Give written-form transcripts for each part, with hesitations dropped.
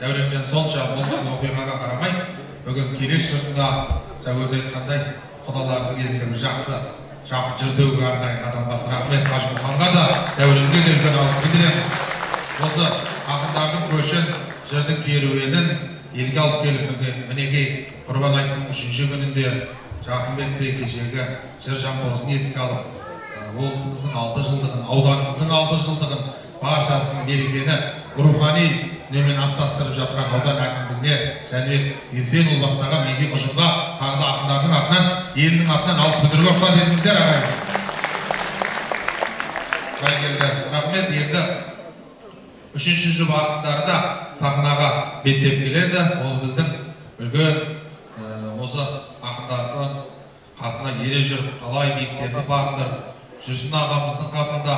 Дәуренжан сонша болған оқиғаға қарамай, бүгін келеш жұртында өзі айтқандай құдалардың ерлігі жақсы, жақын жүрдеуге арнайы адам басын рахмет Қажымұханға да Дәуренге де үлкен алғыс білдіреміз. Осы ақындардың көшін, жырдың керуенін елге алып келіп мінекей Құрбан айттың 3-ші күнінде Жарқынбекте кешегі жыр жамбозын еске алып, облысымыздың 6 жылдығын, ауданымыздың 6 жылдығын, баршасының берекені рухани немен астастырып жатқан аудан әкімдігіне Жәнібек Есенұлы бастаған меге ұжымға тағы да ақындардың атынан, елдің атынан алғыс білдіруге рұқсат етіңіздер ағайын. Бәрекелді. Рахмет. Енді 3-ші жұп ақындары да сахнаға беттеп келеді. Ол біздің үлкен осы ақындардың қасына ере жүріп, талай биіктерді бағындырып, Жүрсін ағамыздың қасында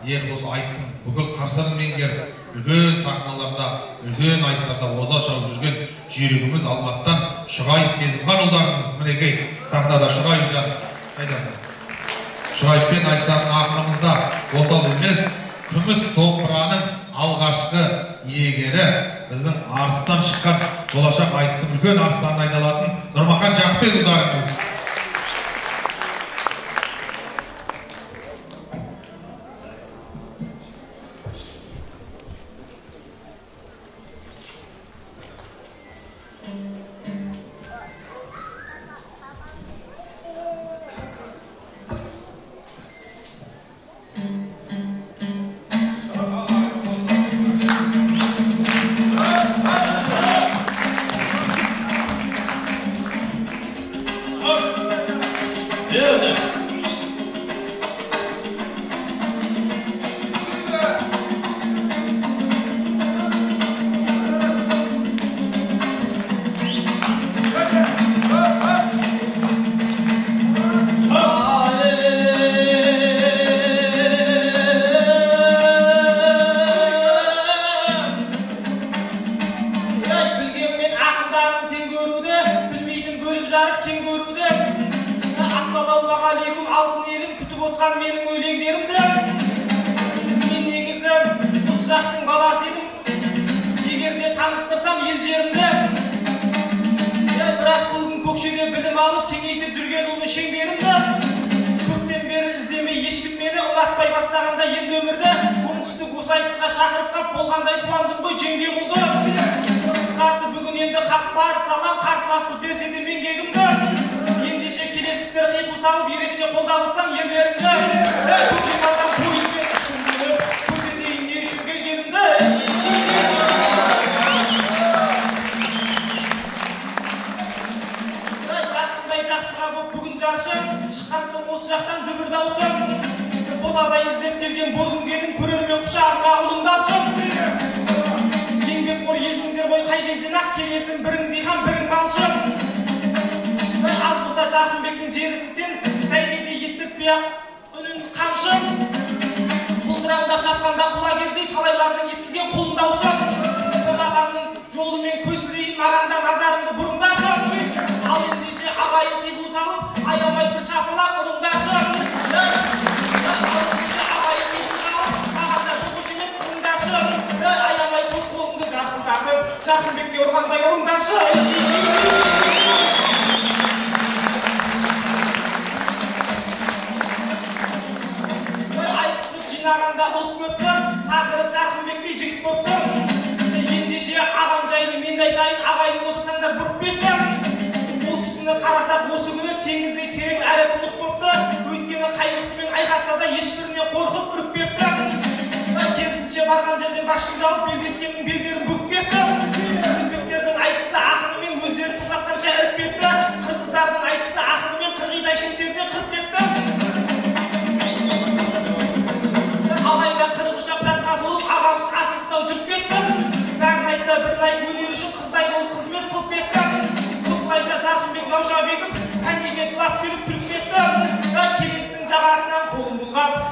ең осы айтыстың бүкіл қыр-сырын меңгеріп, үлкен сахналарда, үлкен айтыстарда оза шауып жүрген жүйрігіміз Алматыдан Шұғайып Сезімхан ұлдарымыз мінекей сахнада. Шұғайып жан, қайдасың? Шұғайыппен айтысатын ақынымызда отал емес, күміс домбыраның алғашқы иегері, біздің арыстан шыққан болашақ айтыстың үлкен арыстанын айналатын Нұрмахан Жақпен ұлдарымыз.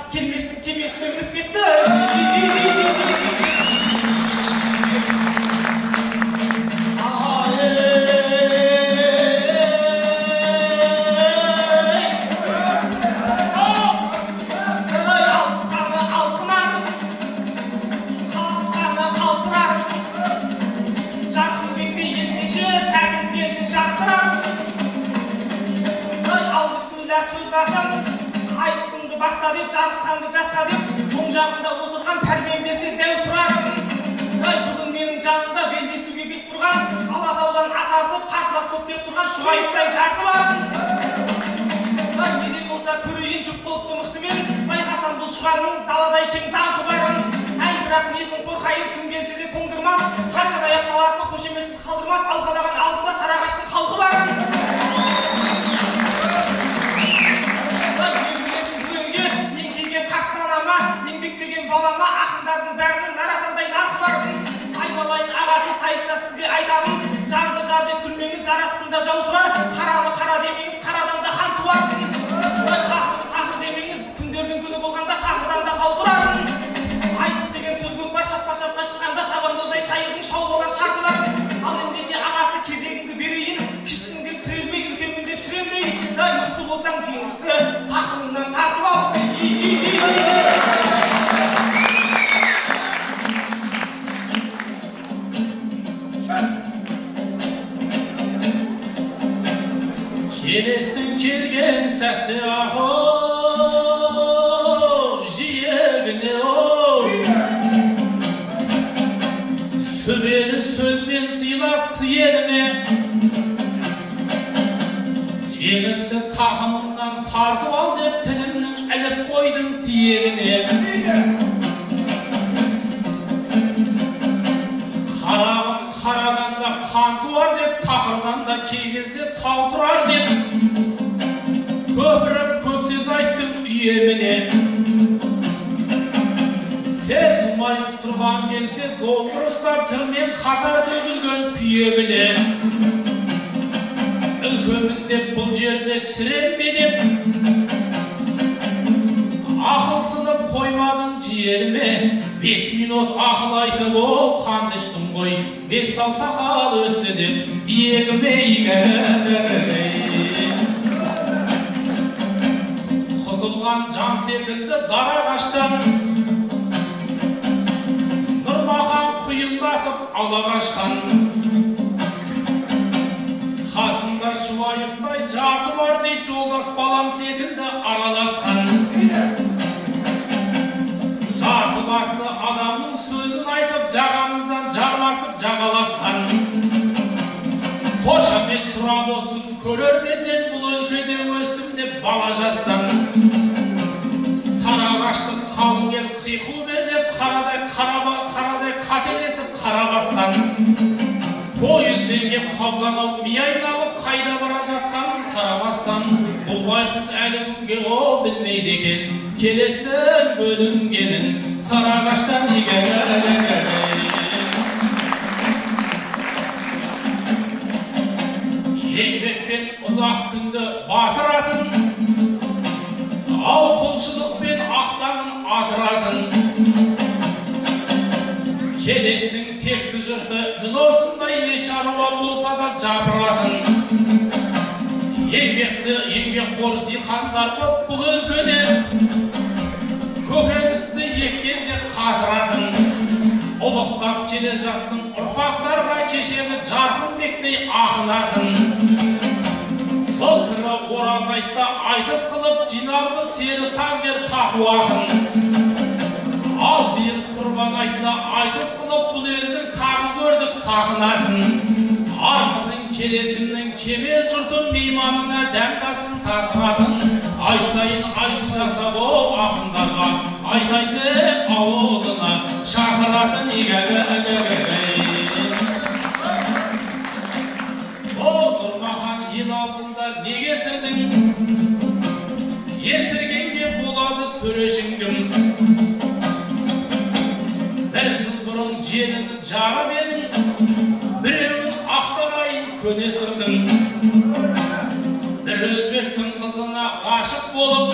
Келместің кемесіне мініп кетті. söz қасам, айтысымды баста деп, жарысқанды жасқа деп, оң жағында отырған пәрменбесі дәу тұрарым. Бүгін менің жанымда белдесуге бет бұрған, Алатаудан ат артып, қарсылас топ кеп тұрған Шұғайыптай жарты барым. Неден болса көрейін жүк болыпты мықтымен, байқасам бұл Шұғарының даладай кең даңқы барын. Бірақ несін қорқайын, кім келсе де тоңдырмас, қаршадай ақ баласын қошеметсіз қалдырмас, алқалаған алдында Сарыағаштың халқы барын. Еңбектеген балама, ақындардың бәрінің наратандай нарқы барын. Айналайын ағасы сайыста сізге айтамын, жарды жар деп күлмеңіз, жар астында жау тұрар, қараны қара демеңіз, қарадан да хан туар. Тақырды тақыр демеңіз, күндердің күні болғанда тақырдан да тау тұрарын. Айтыс деген сөз көкпар, шапқа шыққанда шабандоздай шайырдың шау болар шарты бар. Ал ендеше ағасы кезегіңді берейін, кішісің деп тірелмей, үлкенмін деп сүрелмей, мықты болсаң жеңісті тақырыңнан тартып ал. Келестің келген сәтте ахо жиегіне оу сүбелі сөзбен сыйлас еліне жеңісті тақымымнан тартып ал деп тілімнің іліп қойдың тиегіне қарағым қарағанда қан туар деп тақырдан да кей кезде тау тұрар деп көпіріп көп сөз айттың үйеміне сен тумайып тұрған кезде домбыр ұстап жырмен қатар төгілген күйегіне үлкенмін деп бұл жерде шіренбе деп ақылсынып қоймадың жиеріме 5 минут ақыл айтып ол қанды іштім ғой 5 тал сақал өсті деп биегіме құтылған жан секілді дара қаштан нұрмахан құйындатып ала қашқан қасында Шұғайыптай жарты бар дейді жолдас балам секілді араласқан жарты басты адамның сөзін айтып жағамыздан жармасып жағаласқан қошамет сұрап отсын көрерменнен бұл өлкеде өстім деп бала жастан Сарыағаштың қалың ел қиқу бер деп қарадай қателесіп қара басқан пойызбен кеп қабыланып ми айналып қайда бара жатқанын қарамастан бұл байқұс әлі күнге о білмейді екен келестің бөлінгенін Сарыағаштан еңбекпен ұзақ күнді батыратын ауқылшылықпен ақтаңын атыратын келестің текті жұрты дін осындай не шаруа болса да жапыратын еңбекқор диқандар көп бұл өлкеде көкөністі еккенде қатыратын ұлықтап келе жатсын ұрпақтарға кешегі Жарқынбектей ақынатын былтыры ораз айтта айтыс қылып жиналды сері сазгер тақу ақын ал биыл құрбан айтта айтыс қылып бұл елдің тағын көрдік сақынасын армысың келесіңнің кемел жұртын мейманына дәмдасын татыратын айтайын айтыс жасап оу ақындарға айтайды ауылына шақыратын о Нұрмахан ел алдында неге сірдің есіргенге болады төрешіңдім бір жыл бұрын желіні жарып едің біреуін ақтарайын көне сырдың бір өзбектің қызына ғашық болып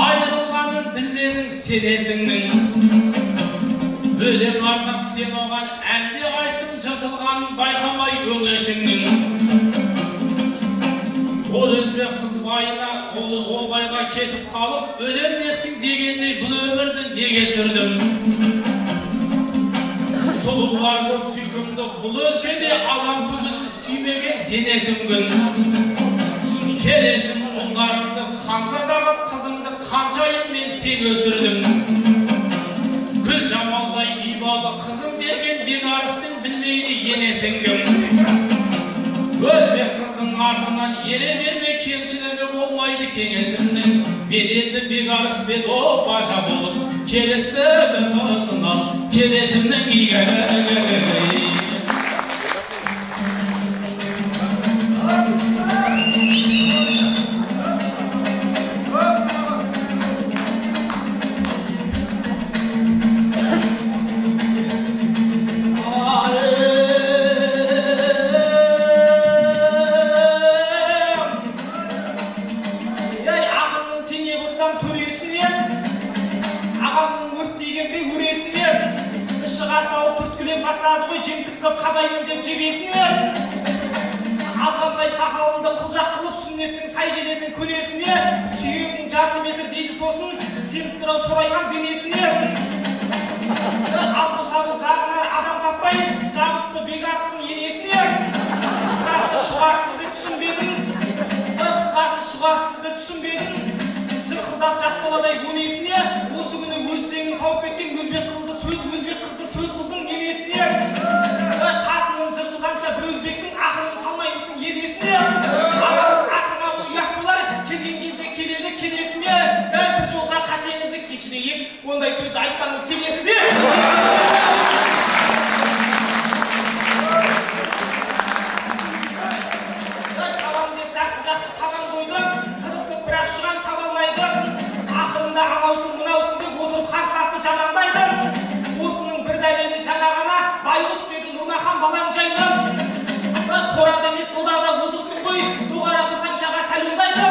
айырылғанын білмедің сенесіңнің өлең арнап сен оған әнде айттың жыртылғанын байқамай өңешіңнің ол өзбек қыз байына ол байға кетіп қалып өлем депсің дегендей бұл өмірді неге сүрдім сұлуларды сүйкімді бұл өлкеде алам түгіл сүймеген денесің күн келесің ұл eken ösürdüm. Gül Jamalday ibalı kızım bergen Begaristің bilmeydi yenesingim. Özbek kızın ardından yere verme kemçilerge bolmaydı kengesimnin. Bedeldi Begarist ve o başa bulup kelesdi ben ağzına kelesimden giygene. Қадаймын деп жебесіне азғандай сақалында қылжақ қылып сүннеттің сай келетін көнесіне сүйегің жарты метр дейді сосын сеніп тұрау сорайған денесіне аз босағыл жағына адам таппай жабысты Бегарыстың енесіне қысқасы шұғарсызды түсінбедің жырқылдап жас баладай өнесіне осы күні өз теңін тауып кеткен өзбек қызды сөз қылдың немесіне қатының жыртылғанша бір өзбектің ақынын салмаймысың елесіне атыңа ұят болар келген кезде келелі келесіне бір жолға қатеңізді кешірейік ондай сөзді айтпаңыз келесіне табам деп жақсы табан қойды тырысып бірақ шұған таба алмайды ақырында анаусын мынаусың деп отырып қарсыласты жамандайды осының бір дәлелі жаңа ғана байғұс Нұрмахан балаң жайлы қорада емес додада отырсың ғой доғара тұрсаңшаға сәлемдайды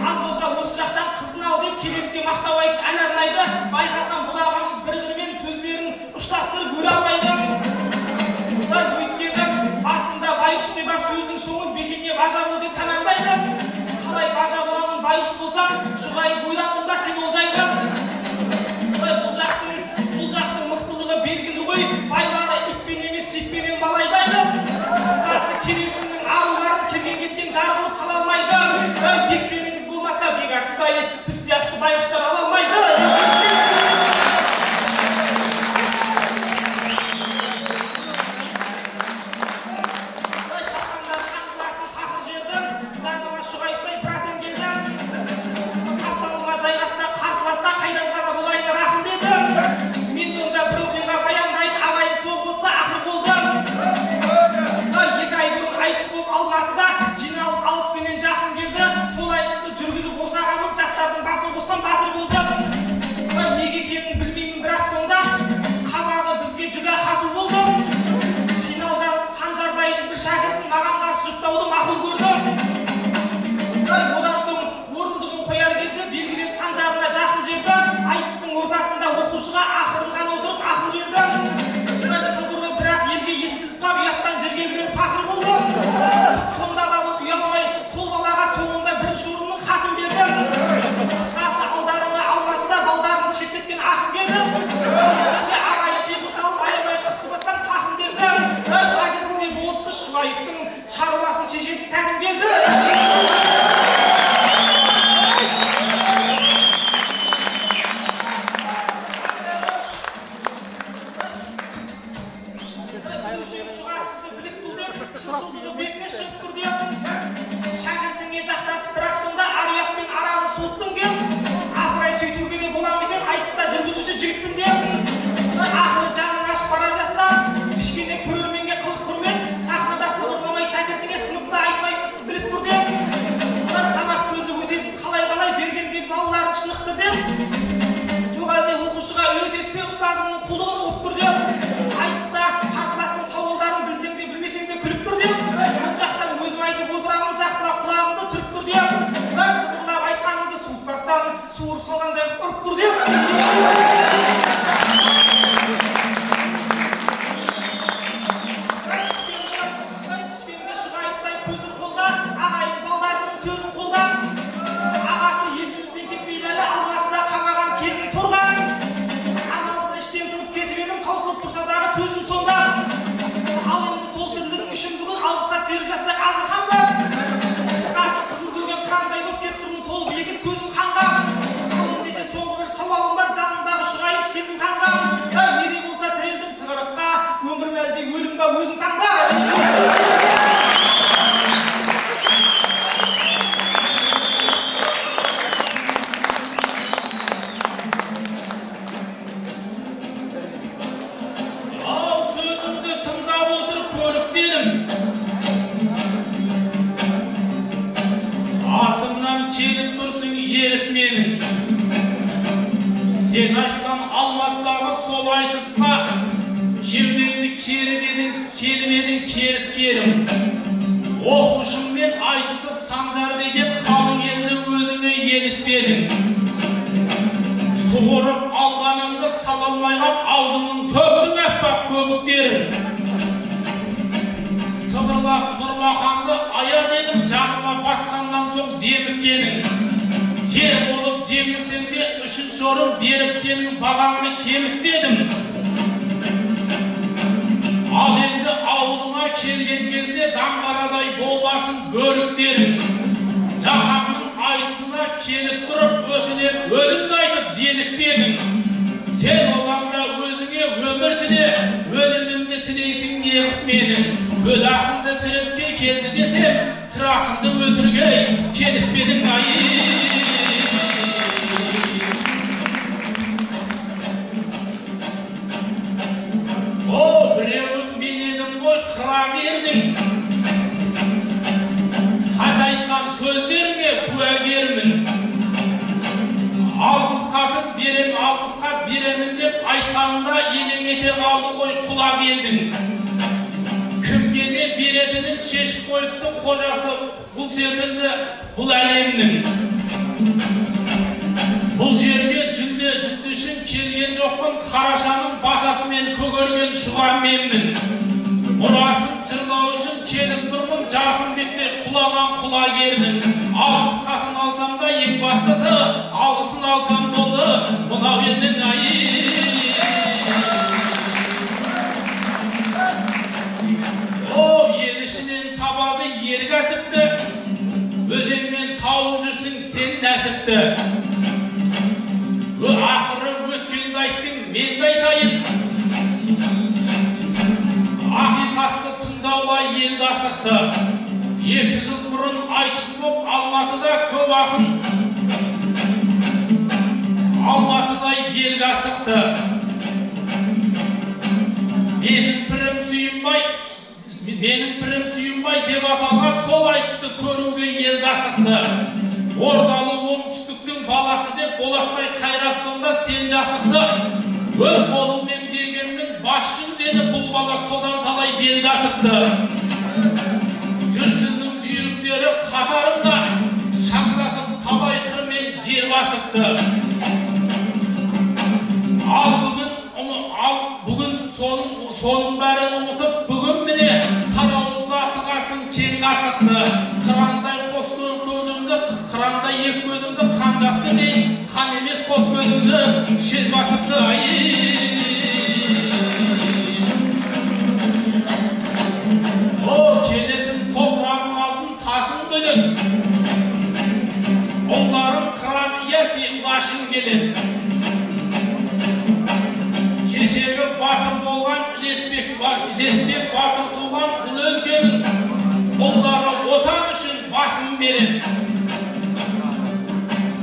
аз болса осы жақтан қызын ал деп келеске мақтау айтып ән арнайды байқасам бұл ағамыз бір-бірімен сөздерін ұштастырып өре алмайды өйткені басында байғұс деп ап сөздің соңын бекенге бажа бол деп тәмамдайды қалай бажа боламын байғұс болсам шұғайып ойландың ба сен ол жайды бұл жақтың мықтылығы белгілі ғой байлары итпен емес жекпенен балайдайды қысқасы келесімнің аруларын келген кеткен жарғылып қала алмайды бектеріңіз болмаса Бегарыстай біз сияқты байғұстар ала алмайды шаққанда шаңғылатын тақыр жерді жаныма шұғайыптай братан келді қапталыма жайғасса қарсыласта қайдан ғана болайын рахым деді мен онда бір оқиға баяндайын ағайын соғып отырса ақыр болды екі ай бұрын айтыс болып Алматыда жиналып алыспенен жақын келді сол айтысты жүргізіп осы ағамыз жастардың басын қосқан батыр болды неге екенін білмеймін бірақ сонда қабағы бізге жүдә қату болды финалдан Санжардайдың бір шәкіртін маған қарсы жұттауды мақұл көрді одан соң орындығын қояр кезде белгілеп Санжарына жақын жерді айтыстың ортасында оқушыға ақырынған отырып ақыл берді сыбыры бірақ елге естіліп қап ұяттан жерге кірген пақыр болды сонда да бұл ұялмай сол балаға соңында бірінші орынның хатын берді қысқасы алдарына Алматыда балдарымды шеттеткен ақын келді ағайын қиғу салып аямай қысып жатқан тақым берді шәкіртіне болысты шұғайыптың шаруасын шешетін сәтім келді бетіне шығып тұр деп шәкіртіңе жақтасып бірақ сонда ар-ұятпен араны суыттың кеп апырай сөйтуге де бола ма екен айтыста жүргізуші жігітпін деп ақыры жаның ашып бара жатса кішкене көрерменге қылып құрмет сахнада сыбырламай шәкіртіңе сыныпта айтпаймыз біліп тұр деп сабақ көзі өтесіз қалай бергенде балаларды шынықтыр деп жоқ әлде оқушыға үйретесіз бе ұстазыңның қулығын ұғып тұр деп айтыста қарсыластың сауалдарын білсең де білмесең де күліп тұр деп бұл жақтан өзім айтып отырамын жақсылап құлағымды түріп тұр деп сыбырлап айтқанымды суытпастан суырып салғандай ұрып тұр деп түскенде шұғайыптай көзін қолда ағайын балдарының сөзін қолда ағасы есімізден кетпейді әлі Алматыда қамаған кезін тұрған амалсыз іштен тұрып кетіп едім таусылып тұрса дағы төзім сонда ал енді сол тірлігің үшін бүгін алғыстап беріп жатсақ азырхан ба қысқасы қызыл көрген қырандай болып кеп тұрмын толып екі көзім қанға ал ендеше соңғы бір білдің ба, өзің таңда. Sen айтқан Алматыдағы сол айтысқа кеудеңді келмедің керіп оқушыңмен айтысып санжарды деп қалың елді өзіңе елітпедің. Суырып алғаныңды сала алмай қап аузыңның төктің аппақ көбіктерін. Сыбырлап Нұрмаханды ая дедің, жаныма батқаннан соң деміккенің. Жер болып жеңілсем де үшінші орын беріп сенің бағаңды кемітпедім. Ал енді ауылыңа келген кезде даңғарадай болмасын бөріктерің. Жақанның айтысына келіп тұрып өтінеп өлімді айтып желікпедің. Сен одан өзіңе өмір тіле, өлімімді тілейсің неғып менің. Өлақынды тіріпке келді десем, тырақынды өлтіргей келіппедің айы. О, біреуін мененің ғой қыра бердің. Хат айтқан сөздеріңе куәгермін. Алғыс хатын берем, алғыс хат беремін деп айтқанында елең ете қалды ғой құлақ елдің. Кімге не беретінін шешіп қойыпты қожасы бұл секілді бұл әлемнің. Бұл жерге жүнде үшін келген жоқпын, қарашаның батасымен көгерген шұған менмін. Мұрасын жырлау үшін келіп тұрмын, Жарқынбекте құлаған құлагердің. Алғыс хатын алсам да ең бастысы, алғысын алсам болды, мынау елдің айы. О, ел ішінен табады ер кәсіпті, өлеңмен тауып жүрсің сен нәсіпті. Ақыры өткенді айттың, мен де айтайын. Ақиқатты тыңдауға ел асықты. 2 жыл бұрын айтыс боп Алматыда көп ақын. Алматыдай белгі асықты. Менің пірім сүйінбай деп аталған сол айтысты көруге ел асықты. Ордалы оңтүстіктің баласы деп Болаттай қайрап сонда сен жасықты. Өз қолыммен бергенмен бас жүлдені бұл бала содан талай белгі асыпты. Жүрсіннің жүйріктері қатарында шаңдатып талай қырмен жер басыпты. Ал бүгін соның бәрін ұмытып, бүгін міне тарауызға тығасың кең асықты. Қырандай қос көзімді, қырандай ек көзімді қан жапты дей, қан емес қос көзімді шел басыпты. О, келесің топырағың алдын тасын бөлек, ұлдарың қыран яки лашын келеді. Кешегі батыр болған Ілеспек батыр туған бұл өлкенің ұлдары отан үшін басын береді.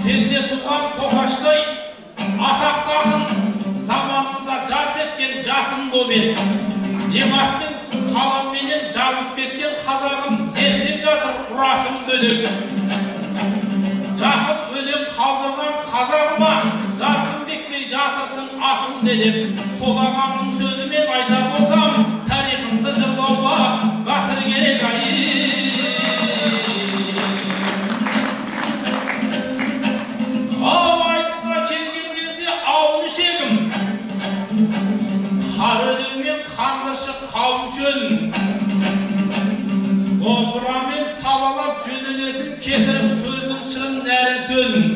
Сенде туған Тоқаштай атақты ақын заманында жарт еткен жасын болып еді. Нематтың қаламменен жазып кеткен қазағым зерттеп жатыр ұрасым бөлек. Жақып өлең қалдырған қазағыма Жарқынбектей жатырсың асыл деп. Сол ағамның сөзімен айтар болсам, тарихымды жырлауға ғасыр керек Ау айтысқа келген кезде ауын ішегім, қар өдеумен қандыршық қауым шөлін. Домбырамен сабалап жөнелесін кетіріп сөздің шырын нәрі сөлін.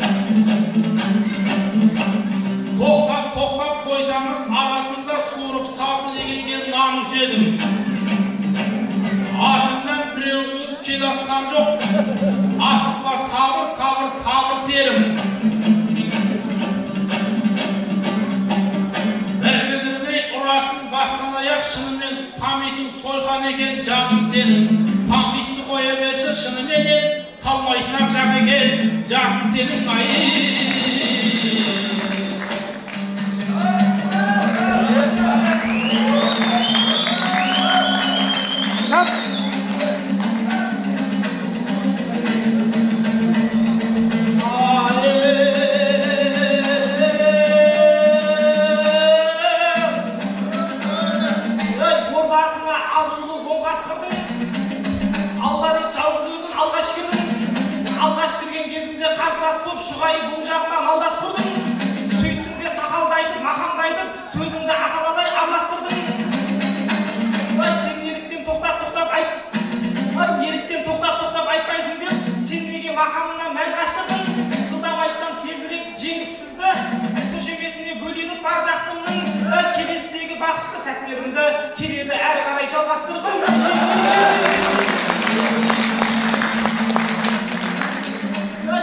Тоқтап қойсаңыз арасында суырып салды дегенге намыш едім. Артымнан біреу өтіп келатқан жоқ, асықпа сабыр серім. Бірге-бірмей ұрасын басқан аяқ şınымен pamitin soykan eken canım senin. Pamitni koya berse şınымен talmaytnak jak eken canım senin ayı. Keledi әрі қарай жалғастырғым.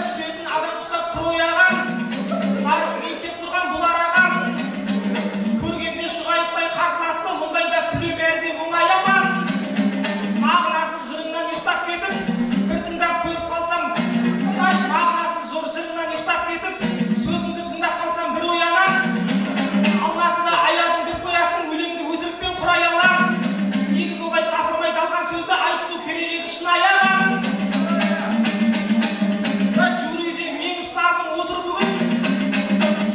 Түсетін адам ұстап тұрой ағам, барым келіп тұрған бұлар ағам. Көргенде шұғайыптай қарсыласты, мұндайда күле бәрде мұңай аман. Мағынасыз жырыңнан ұйықтап кетіп, бір тыңдап көріп қалсам, мағынасыз жырыңнан ұйықтап кетіп, сөзіңді тыңдап қалсам бір оянам. Алматыда аядың деп қоясың, өлеңді өтірікпен құрай алам. Негіз олай сапырмай жалған сөзді айтысу керек еді шынайы ағам. Жюриде мен ұстазым отыр бүгін,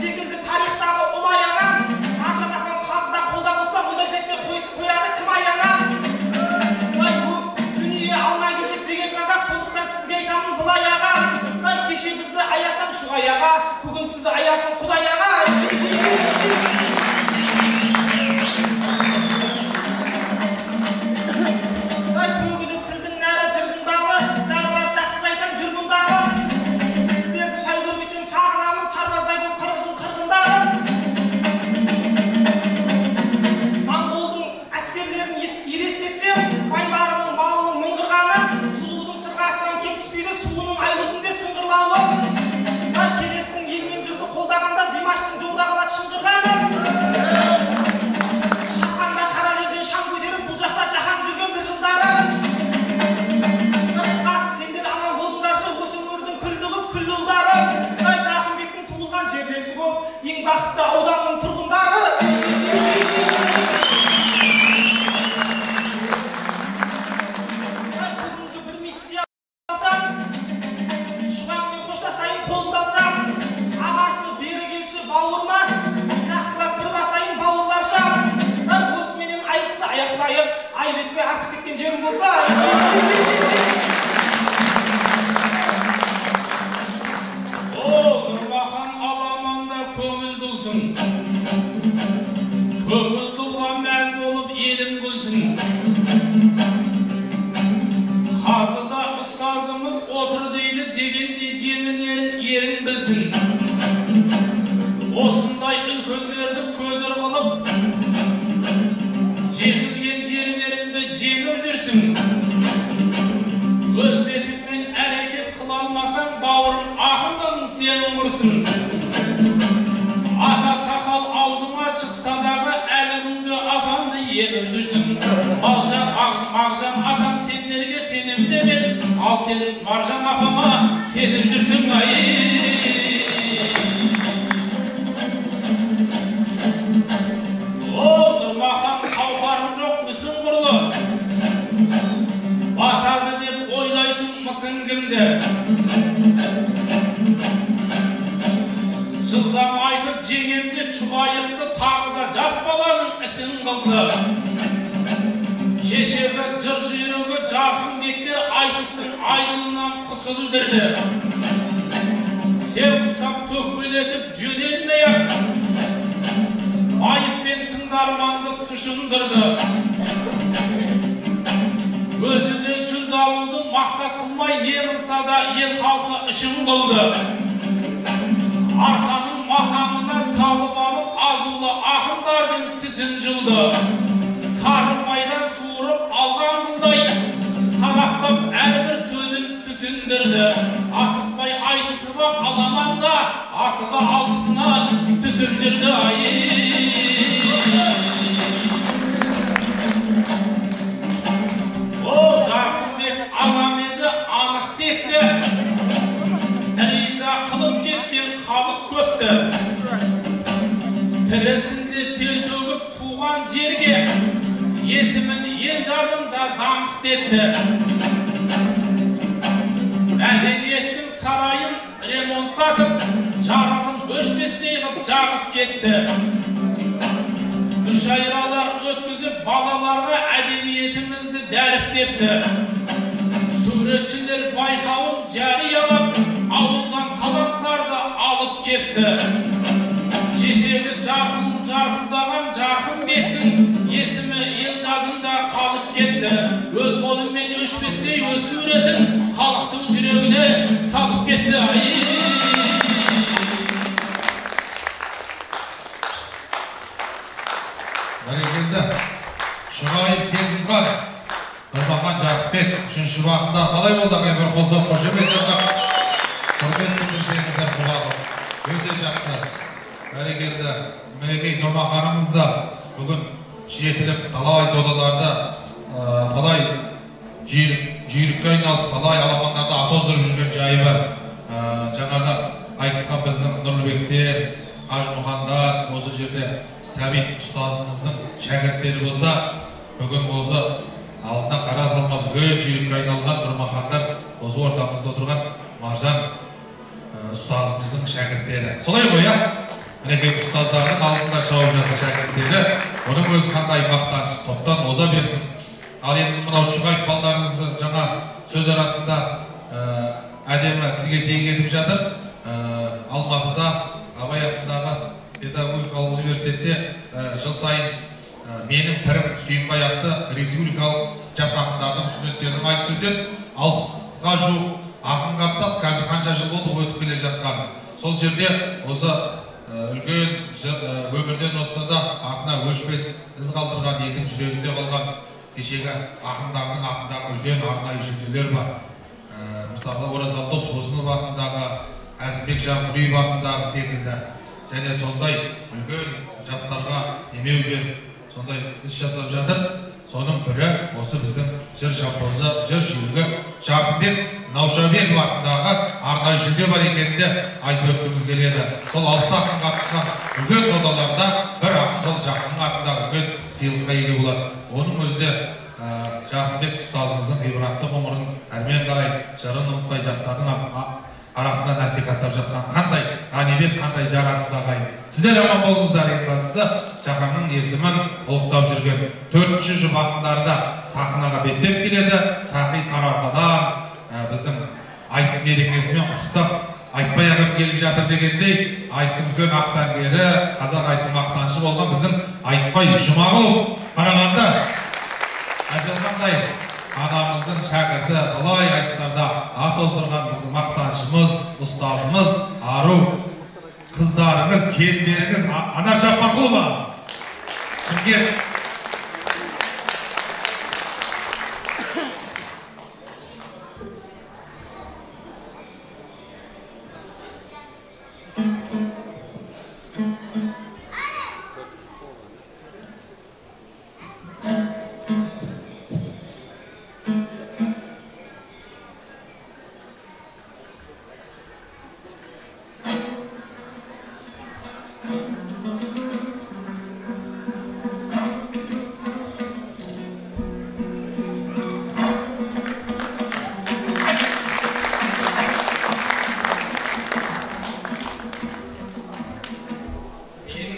секілді тарихтағы ұлай ағам. Ақжан апам қазыда қолдап отырса, мұндай сәтте қояды кім аянам. Дүние алма кезек деген қазақ, сондықтан сізге айтамын бұлай ағам. Кеше бізді аясам шұғай аға, бүгін сізді аясын құдай аға. Төгіліп тілдің нәрі жырдың бағы, жарылап жақсы жайсаң жүргін дағы. Сіздерді сәл көрмесем сағынамын, сарбаздай бұл 40 жыл қырғындағы. Моңғолдың әскерлерін елестетсем, байларының малының мыңғырғаны, сұлудың сырғасынан кем түспейді, суының айлығында сыңғырлауы. Келестің елмен жұрты қолдағанда Димаштың жолда қалады шыңғырғаны. Шаққанда қара жерден шаң көтеріп, бұл жақта жаһан жүрген бір жылдары. Қысқасы сендер аман болыңдаршы, осы өңірдің күллі қыз күллі ұлдары. Жарқынбектің туылған жерлесі болып, ең бақытты ауданның тұрғындары. Бүгінгі бір миссия алсам, шұғаңмен қоштасайын қолымды алсам, ағашты бері келші бауырма, жақсылап бір басайын бауырларша. Осыменен айысты аяқтайып, айып етпей артық кеткен жерім болса. Нұрмахан аламанда көңіл дұлсын, көңіл дұлға мәз болып елім күлсін. Қазірда ұстазымыз отыр дейді дегенде жеңінерін ерін білсін. Осындай үлкендерді көзір қылып, жеңілген жерінерімді жеңіп жүрсің. Өз бетіңмен әрекет қылалмасаң, бауырым ақындың сенің ұрсын. Ата сақал аузыңа шықса дағы әліміңді апамды еміп жүрсің. Мағжан атам сендерге сенім демен, ал сен Маржан апама сеніп жүрсің ай. Нұрмахан қауқарым жоқ мүсін құрлы, басады деп ойлайсың мысың кімді. Жылдам айтып жеңем деп шұғайыпты, тағы да жас баланың ісін қылды. Кешегі жыр жүйрігі Жарқынбектер айтыстың айдылынан құсылдырды. Сен құсап төкпелетіп жөнелмей-ақ, айыппен тыңдарманды тұшындырды. Өзіне жүлдалуды мақсат қылмай не қылса да ел халқы ішін қылды. Арқаның мақамына салып алып азулы ақындардың тісін жұлды. Сары майдан суырып алған бұлдай, сабақтап әрбір сөзін түсіндірді. Асықпай айтысып ақ аламанда, асығы алшысына түсіп жүрді ай. есімін ел жадында даңқ етті. Мәдениеттің сарайын ремонттатып, жарығын өшпестей қып жағып кетті. Мүшайралар өткізіп, балаларға әдебиетімізді дәріптепті. Суретшілер байқауын жариялап, ауылдан таланттарды алып кетті. Кешегі жарқылдаған Жарқынбектің есімі ел жадында қалып кетті. Өз қолымен өшпестей өз суретін халықтың жүрегіне салып кетті. Бәрекелді, шығайып сезім бар. Нұрмахан Жарықбек, үшінші бағында қалай болды ағай, бір қосып қошемет жасап. Құрмет күтінсеңіздер құлағы. Өте жақсы. Бәрекелді, мінекей Нұрмаханымыз да бүгін жетіліп, талай додаларды, талай жүйрікке айналып, талай алапандарды атоздырып жүрген жайы бар. Жаңағы айтысқан біздің Нұрлыбектер, Қажымұхандар, осы жерде Сәбит ұстазымыздың шәкірттері болса, бүгін осы алдына қара салмас жүйрікке айналған Нұрмахандар, осы ортамызда отырған Маржан ұстазымыздың шәкірттері. Солай ғой, я? Мінекей ұстаздардың алдында шауып жатыр шәкірттері, оның өзі қандай мақтаныш, топтан оза берсін. Ал енді мынау Шұғайып балдарыңызды жаңа сөз арасында әдемі тілге тиек етіп жатыр. Алматыда Абай атындағы педагогикалық университетте жыл сайын менің пірім Сүйінбай атты республикалық жас ақындардың студенттерінің айтысы өтеді. 60-ға жуық ақын қатысады. Қазір қанша жыл болды өтіп келе жатқан. Сол жерде осы үлкен өмірден осы да артына өшпес із қалдырған, елдің жүрегінде қалған кешегі ақындардың атындағы үлкен арнайы жүлделер бар. Мысалы, Оразалы Дос Осынов атындағы, Әзімбек Жамбуриев атындағы секілді. Және сондай үлкен жастарға емеу беріп, сондай іс жасап жатыр. Соның бірі осы біздің жыр жамбозы, жыр жүйрігі Жарқынбек Наушабеков атындағы арнайы жүлде бар екенінде айтып өткіміз келеді. Сол 60 ақын қатысқан үлкен додаларда бір ақын сол Жарқынның атындағы үлкен сыйлыққа ие болады. Оның өзінде Жарқынбек ұстазымыздың ғибратты ғұмырын әрмен қарай жырын ұмытпай жастардың арасында насихаттап жатқан қандай ғанибет, қандай жарасымды ағайын. Сіздер аман болыңыздар. Ең бастысы Жақанның есімін ұлықтап жүрген 4-ші жұп ақындары да сахнаға беттеп келеді. Сахи Сарыарқадан біздің айтып мерекесімен құттықтап айтпай ағып келіп жатыр дегендей, айтсын үлкен ақтаңгері, қазақ айтсын мақтанышы болған біздің Айтбай Жұмағұл Қарағанды Әзілқандай анамыздың шәкірті, талай айтыстарда ат оздырған біздің мақтанышымыз, ұстазымыз, ару қыздарыңыз, келіндеріңіз Анар Жаппарқұлова. Шымкент.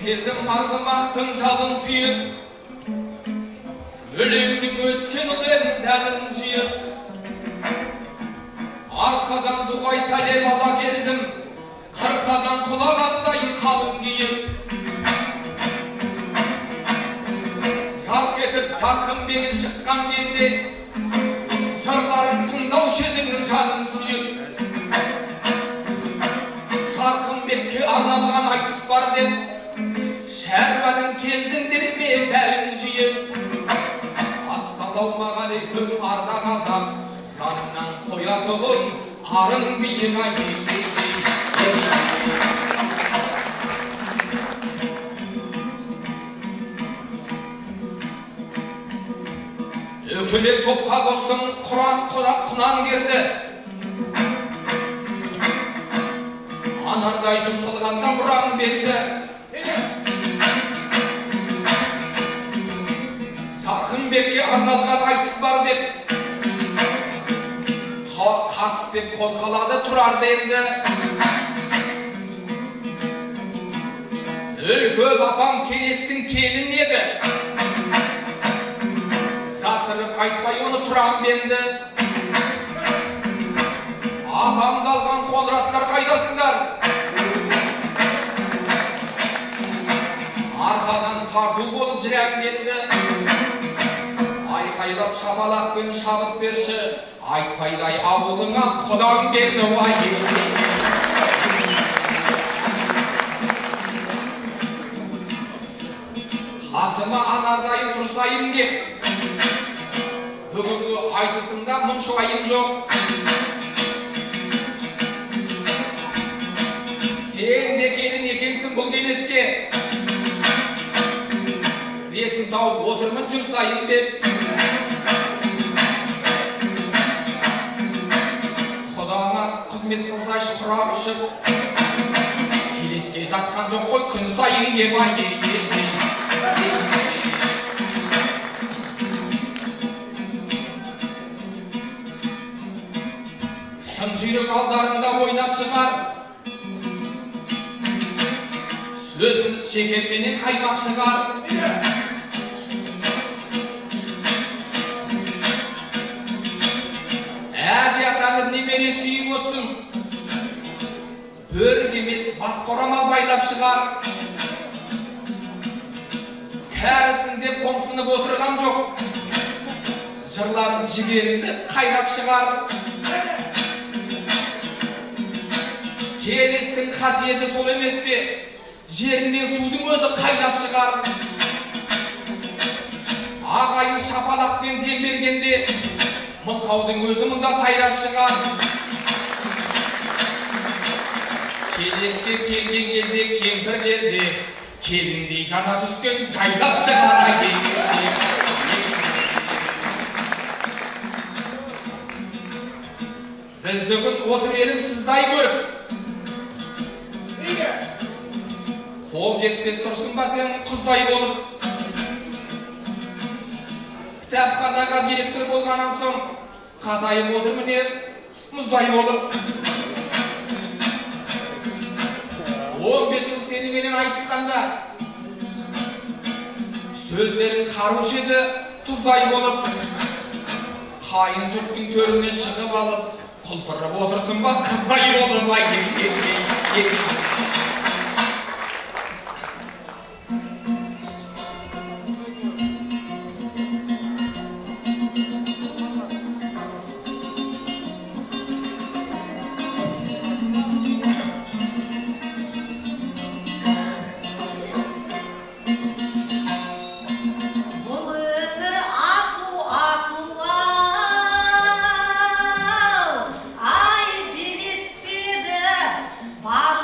Келдім арғымақтың жалын түйіп, өлеңнің өскен ұлен дәнін жиып, арқадан дұғай сәлем ала келдім, қырқадан құлағандай қалың киіп. Жарқ етіп Жарқынбегін шыққан кезде, жырларын тыңдаушы едіңіз жанын сүйіп. Жарқынбекке арналған айтыс бар деп, шәрбаның келдіңдер ме бәрін жиып. Ассалаумағалейкум арда қазақ, жанынан қоятұғын арын биік айып. Өкілет топқа қостың құнан керді, анардай жұмқылғанда бұран берді. Жарқын Күлбекке арналған айтыс бар деп қатыс деп қолқалады тұрарды енді. Үлкөп апам келестің келін еді, жасырып айтпай оны тұрам бенді. Апам қалған Қоңыраттар қайдасыңдар? Арқадан тарту болып жүрем келді. Айқайлап шапалақпен шабыт берші, айтпайдай ауылыңа құдаң келді вай. Қасыма анардай тұрсайын деп, бүгінгі айтысында мұңшуайым жоқ. Сен де келін екенсің бұл келеске, бетін тауып отырмын жұмсайын деп. Құдаңа қызмет қылсайшы құрақ ұшып, келеске жатқан жоқ қой күн сайын кеп ай. Шын жүйрік алдарында ойнап шығар, сөзіміз шекерменен қаймақ шығар. Әже атанып немере сүйіп отсын, бөрік емес бас қорамал байлап шығар. Кәрісін деп қомсынып отырған жоқ, жырларын жігерінді қайрап шығар. Келестің қасиеті сол емес пе, жерінен судың өзі қайнап шығар. Ағайын шапалақпен дем бергенде, мылқаудың өзі мұнда сайрап шығар. Келеске келген кезде кемпірлерде, келіндей жана түскен жайдақ шығар. Біздігін отыр елім сіздай көріп, қол жетпес тұрсын ба сен қыздай болып. Кітапханаға директор болғаннан соң қатайып отыр міне мұздай болып. 15 жыл сеніменен айтысқанда сөздерің қарушы еді тұздай болып. Қайын жұрттың төріне шығып алып, құлпырып отырсын ба қыздай болып. Бар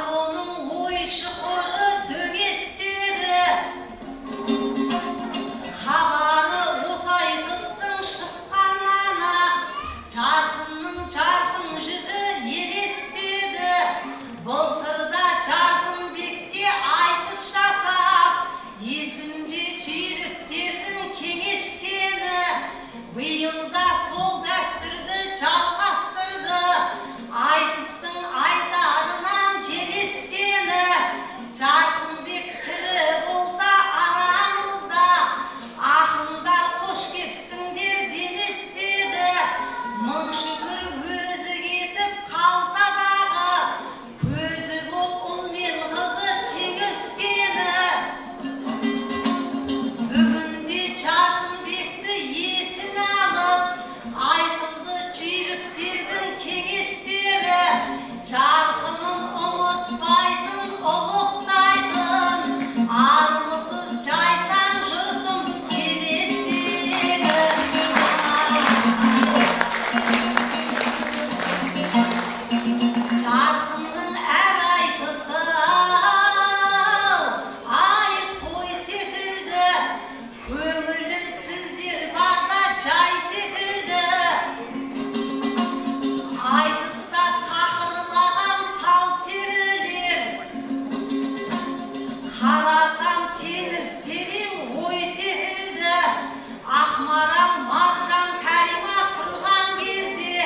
Марал, Маржан, Кәрима тұрған кезде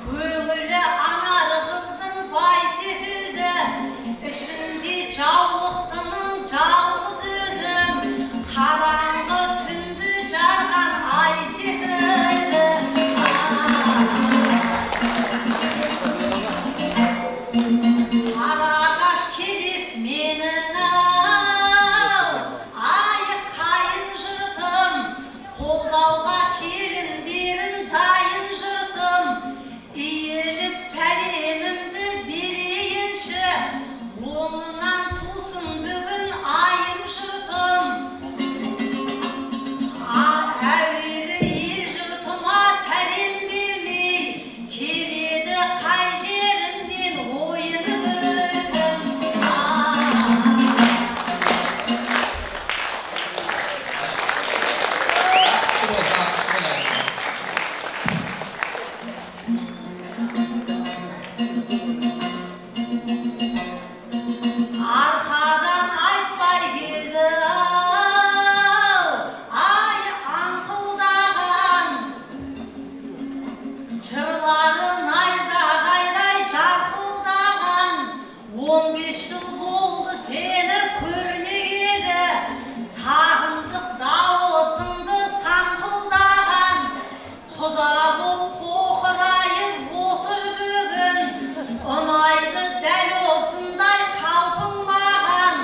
көңілі анары қыздың бай секілді. Ішінде жаулықтының жалғыз өзім, қараңғы түнді жарған ай секілді. Сарағаш келес менің қайын жұртым, қолдауға келіндерін дайын жұртым, иіліп сәлемімді берейінші, оңынан тусын бүгін айым жұртым. Әуелі ел жұртыма сәлем бермей, келеді қай жерімнен ойын көрдім. Арқадан айтпай келді, ай аңқылдаған, жырлары найзағайдай жарқылдаған. 15 жыл болды сені көрмегелі, сағындық дауысыңды саңқылдаған. Құда боп қоқырайып отыр бүгін, ұнайды дәл осындай қалпың маған.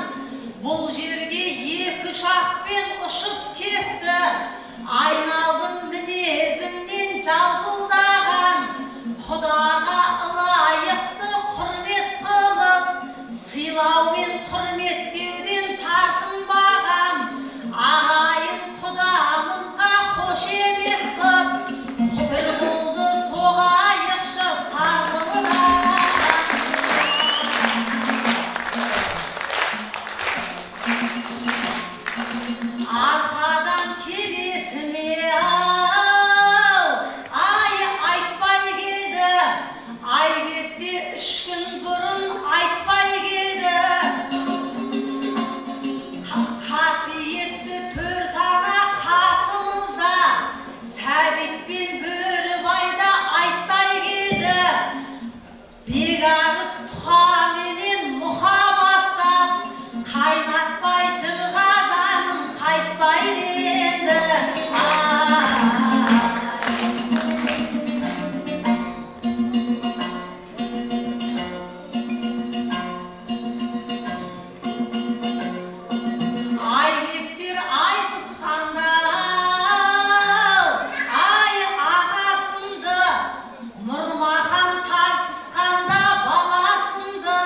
Бұл жерге 2 ұшақпен ұшып кепті, айналдым мінезіңнен жалпылдаған. Құдаға ылайықты құрмет қылып, сыйлаумен құрметтеуден тартынбаған. Ағайын құдамызға қошемет қып, бір болды соғайықшы сарқылдаған. Арқадан келесіме ай айтпай келді, Айбекте 3 күн бұрын айтпай келді. Қасиетті 4 ана қасымызда, Сәбитпен Бөрібайда айтпай келді. Бегарыс тұқаменен мұха бастап, қайнатпай жырғазаным қайтпайды енді. Айбектер айтысқанда, ай ағасымды, Нұрмахан тартысқанда баласымды,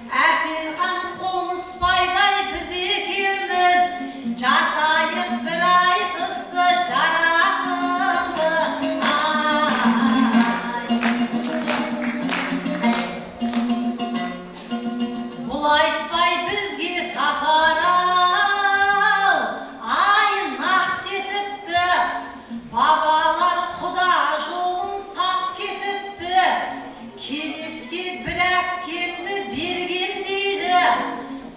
Әселхан қонысбайдай біз екеуміз, жасайық бір айтысты жарасымды. Бұл айтпай бізге сапарау, ай нақ кетіпті, бабалар құда жолын сап кетіпті. Келеске бір әпкемді бергем дейді,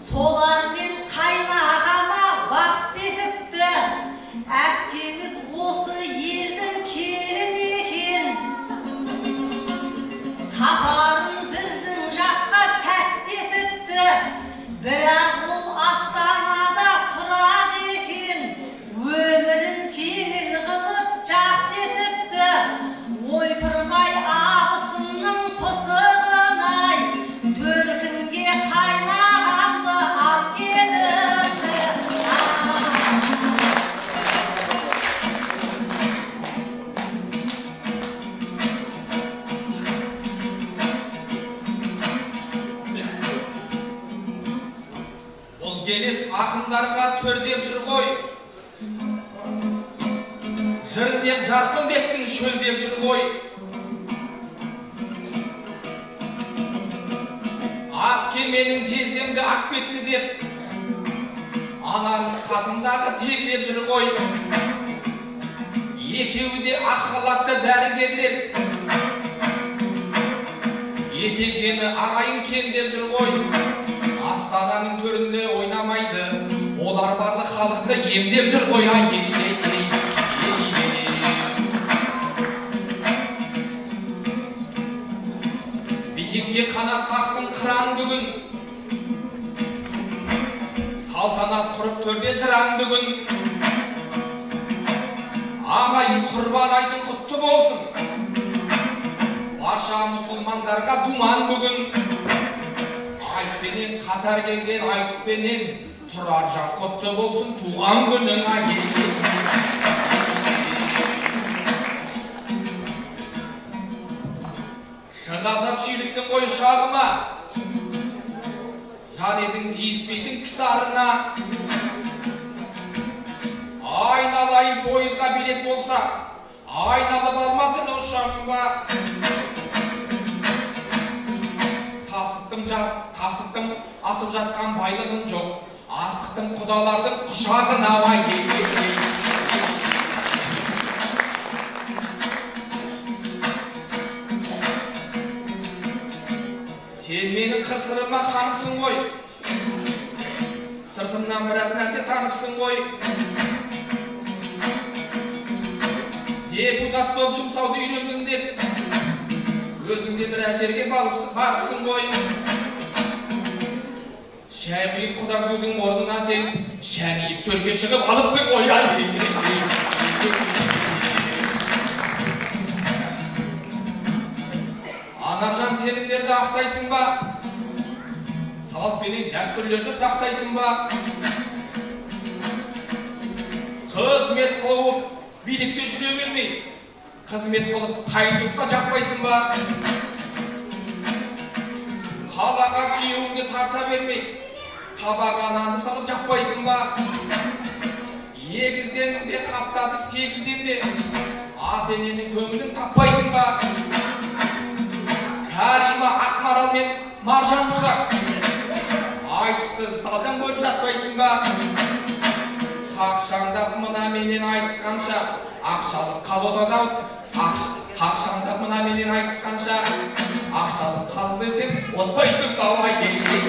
солармен қайнағама бақ бекіпті. Әпкеңіз осы елдің келіні екен, сапарын біздің жаққа сәтті етіпті. Бірақ ол Астанада тұрады екен, өмірін жеңіл қылып жақсы етіпті. Ойпырмай абысынның пысығын-ай, төркінге қайнағамды ап келіпті. Ол келес ақындарға төрдеп жүр ғой, жырмен Жарқынбектің шөлдеп жүр ғой. Ақ кеменің жездемді ақ кетті деп, ананың қасындағы теглеп жүр ғой. Екеуі де ақ халатты дәрігерлер, етек-жеңі ағайын кемдеп жүр ғой. Астананың төрінде ойнамайды, олар барлық халықты емдеп жүр ғой. Қыран қақсын қыран бүгін, салтанат құрып төрде жыран бүгін. Ағайын құрбан айтын құтты болсын, барша мұсылмандарға думан бүгін. Айтпенен қатар келген айтыспенен, тұрар жан құтты болсын туған күнің әкелген. Шығасап шүйліктің қой шағыма, жан едің тиіспейтін кісі арына. Айналайын пойызға билет болса, айналып алматын ұшағыма. Тасықтым асып жатқан байлығым жоқ, асықтым құдалардың құшағына келген. Сен менің қыр-сырыма қанықсың ғой, сыртымнан біраз нәрсе танықсың ғой. Депутат болып жұмсауды үйрендің деп, өзіңде біраз жерге барыпсың ғой. Шәй құйып құдағудың орнына сен шәңиіп төрге шығып алыпсың ғой. Анаржан сенімдерді ақтайсың ба? Салт пенен дәстүрлерді сақтайсың ба? Қызмет қылып билікте жүре бермей, қызмет қылып қайындыққа жақпайсың ба? Қалаға күйеуіңді тарта бермей, табағананы салып жақпайсың ба? Егізден де қаптатып сегізден де ата-ененің көңілін таппайсың ба? Карима Ақмарал мен Маржан ұсақ айтысты залдан бөліп жатпайсың ба? Қақшаңдап мына менен айтысқанша, ақшалы қақшаңдап мына менен айтысқанша, ақшалы қаз десем отпайсың балай келген.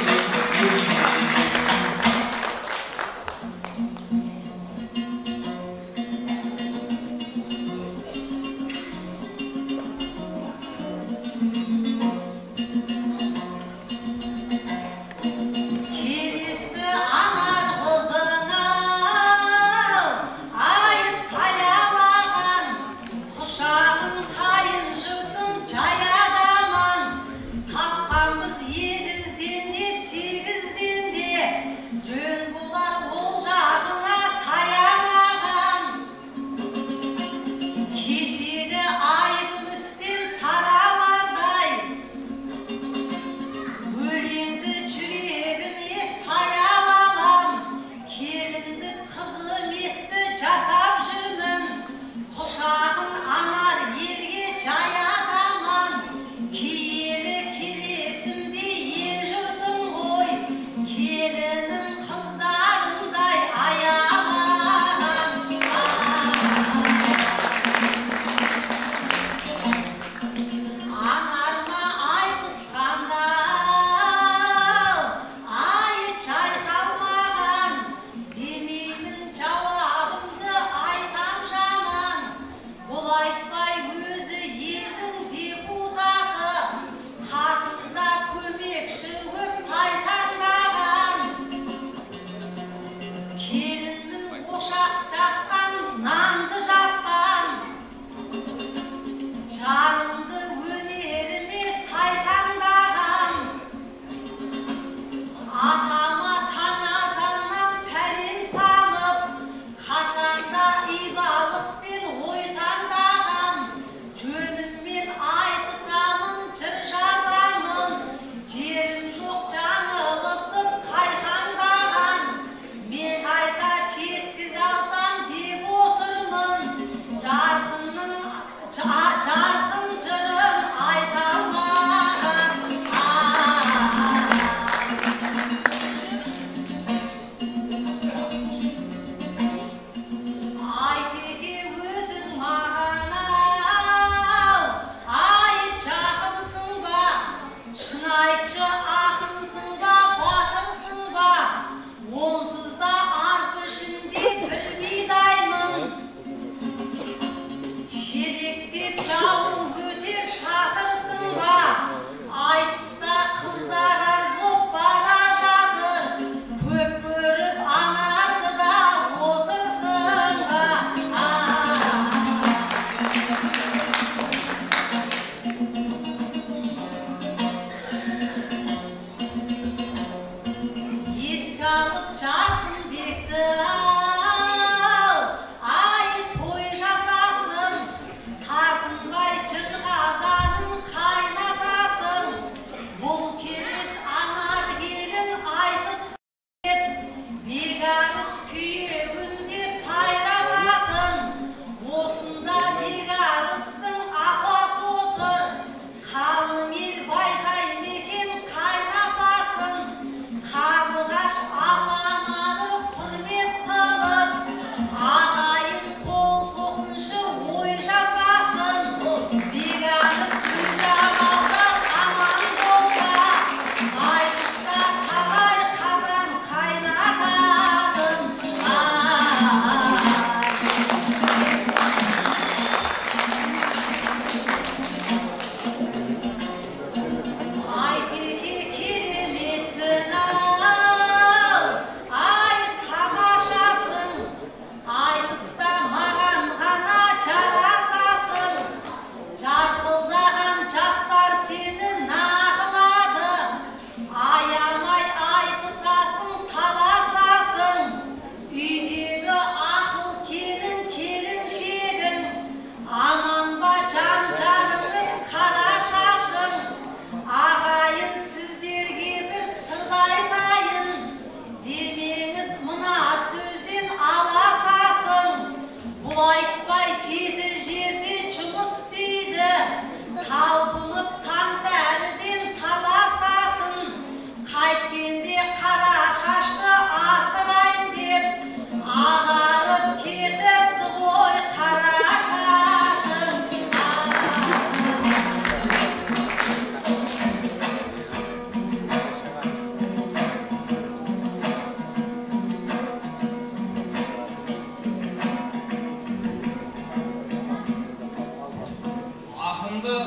Жарқынды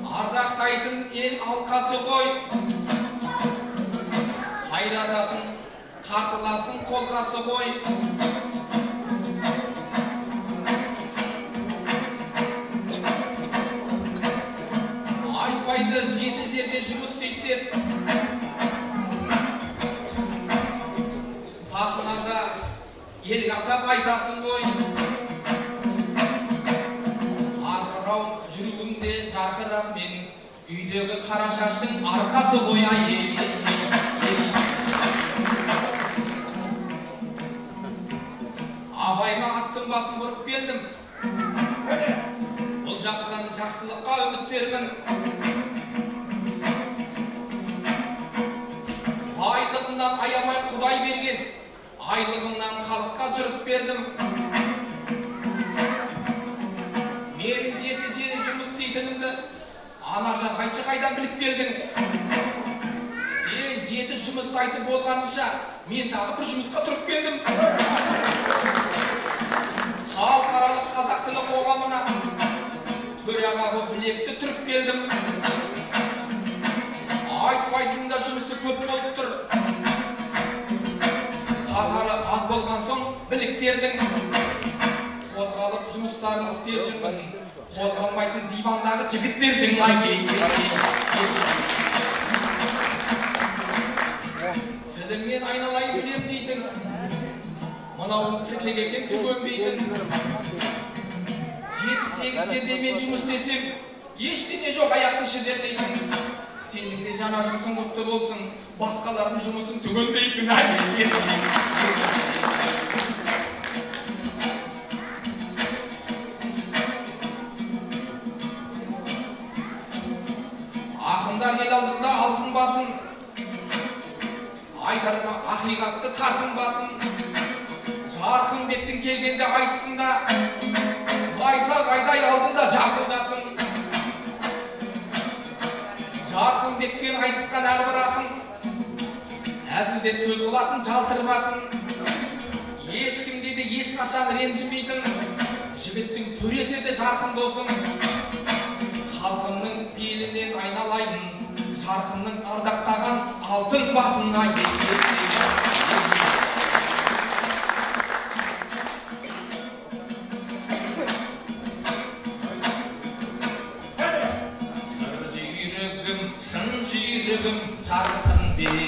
ардақтайтын ел алқасы ғой, сайрататын қарсыластың қолқасы ғой. Айтпайды жеті жерде жұмыс істейді деп, сахнада ел атап айтасың ғой. Арқырау жүрегімде жарқырап мен, үйдегі қара шаштың арқасы ғой. Абайға аттың басын бұрып келдім, бұл жақтан жақсылыққа үміттермін. Байлығымнан аямай Құдай берген, айлығымнан халыққа жүріп бердім. Менің жеті жұмыс істейтінімді анажан айтшы қайдан біліп келдің? Сен жеті жұмысты айтып болғаныңша, мен тағы бір жұмысқа тұрып келдім. Халықаралық қазақ тілі қоғамына төраға боп білекті тұрып келдім. Айтпайтын да жұмысы көп болып тұр. Қатары аз болған соң біліктердің. Қозғалып жұмыстарын істеп жүрмін, қозғалмайтын дивандағы жігіттердің. Тіліңмен айналайын білем дейтін, мынауын тірлік екен түгенбейтін. 7-8 жерде мен жұмыс істесем, ештеңе жоқ аяқты шідерлейтін. Сенің де жаңа жұмысың құтты болсын, басқалардың жұмысын түгенбейтін. Ақындар ел алдында алтын басын, айтарға ақиқатты тартын басын. Жарқынбектің келгенде айтысында, Байзақ айдай алдында жарқылдасын. Жарқынбекпен айтысқан әрбір ақын, әзілдеп сөз қылатын жалтырмасын. Ешкімде де ешқашан ренжімейтін, жігіттің төресі де жарқын досым. Халқымның пейілінен айналайын, жарқынның ардақтаған алтын басына кеткен. Жарқынбек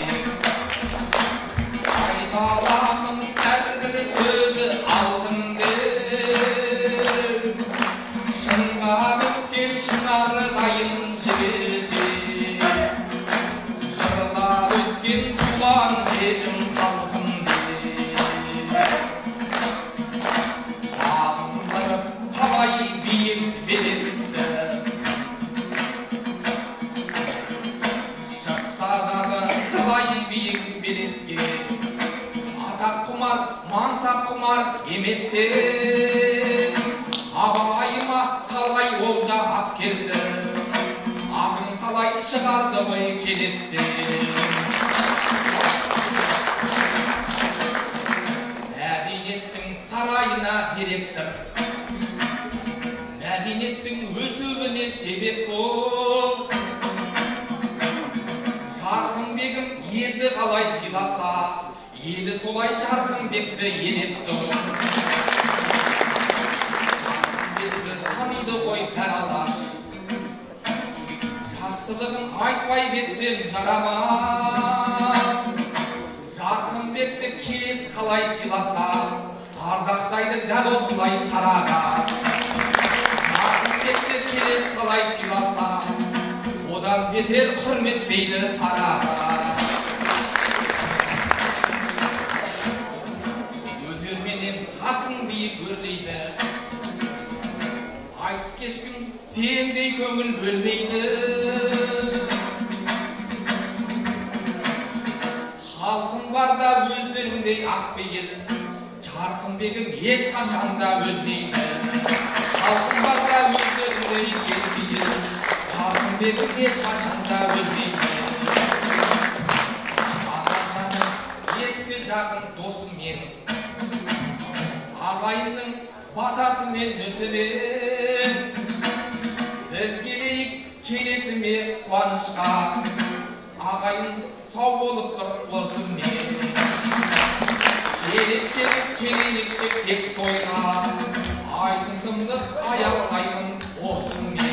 айталамын әрбір сөзі алтынбек, шынға біткен шынары дайын жігітек, жырлап өткен туған жетім халқымбек. Бағындырып қалай биік белесті, атақ құмар, мансап құмар еместен, абайыма талай олжа ап келді, ақын талай шығарды ғой келестен. Мәдениеттің сарайына директор, мәдениеттің өсуіне себеп бол. Жарқынбегім елді қалай сыйласа, елі солай Жарқынбекті елетті. Жарқынбекті таниды ғой бәр алаш, жақсылығын айтпай кетсем жарамас. Жарқынбекті келес қалай сыйласа, ардақтайды дәл осылай сараға. Жарқынбекті келес қалай сыйласа, одан бетер құрметпейді сараға. Өнерменен қасың биік өрлейді, айтыс кешкім сендей көңіл бөлмейді. Халқым барда өздеріңдей ақпейіл, Жарқынбегім ешқашанда өлмейді. Халқым барда өздеріңдей келмейіл, Жарқынбегім ешқашанда өлмейді. Атажаным ескі жақын досым мен, ағайынның батасымен өсімен, бізге мақтанышқа ағайын сау болып тұрып болсын елескеміз келейікші тек тойға айтысымды аяқтаймын осымен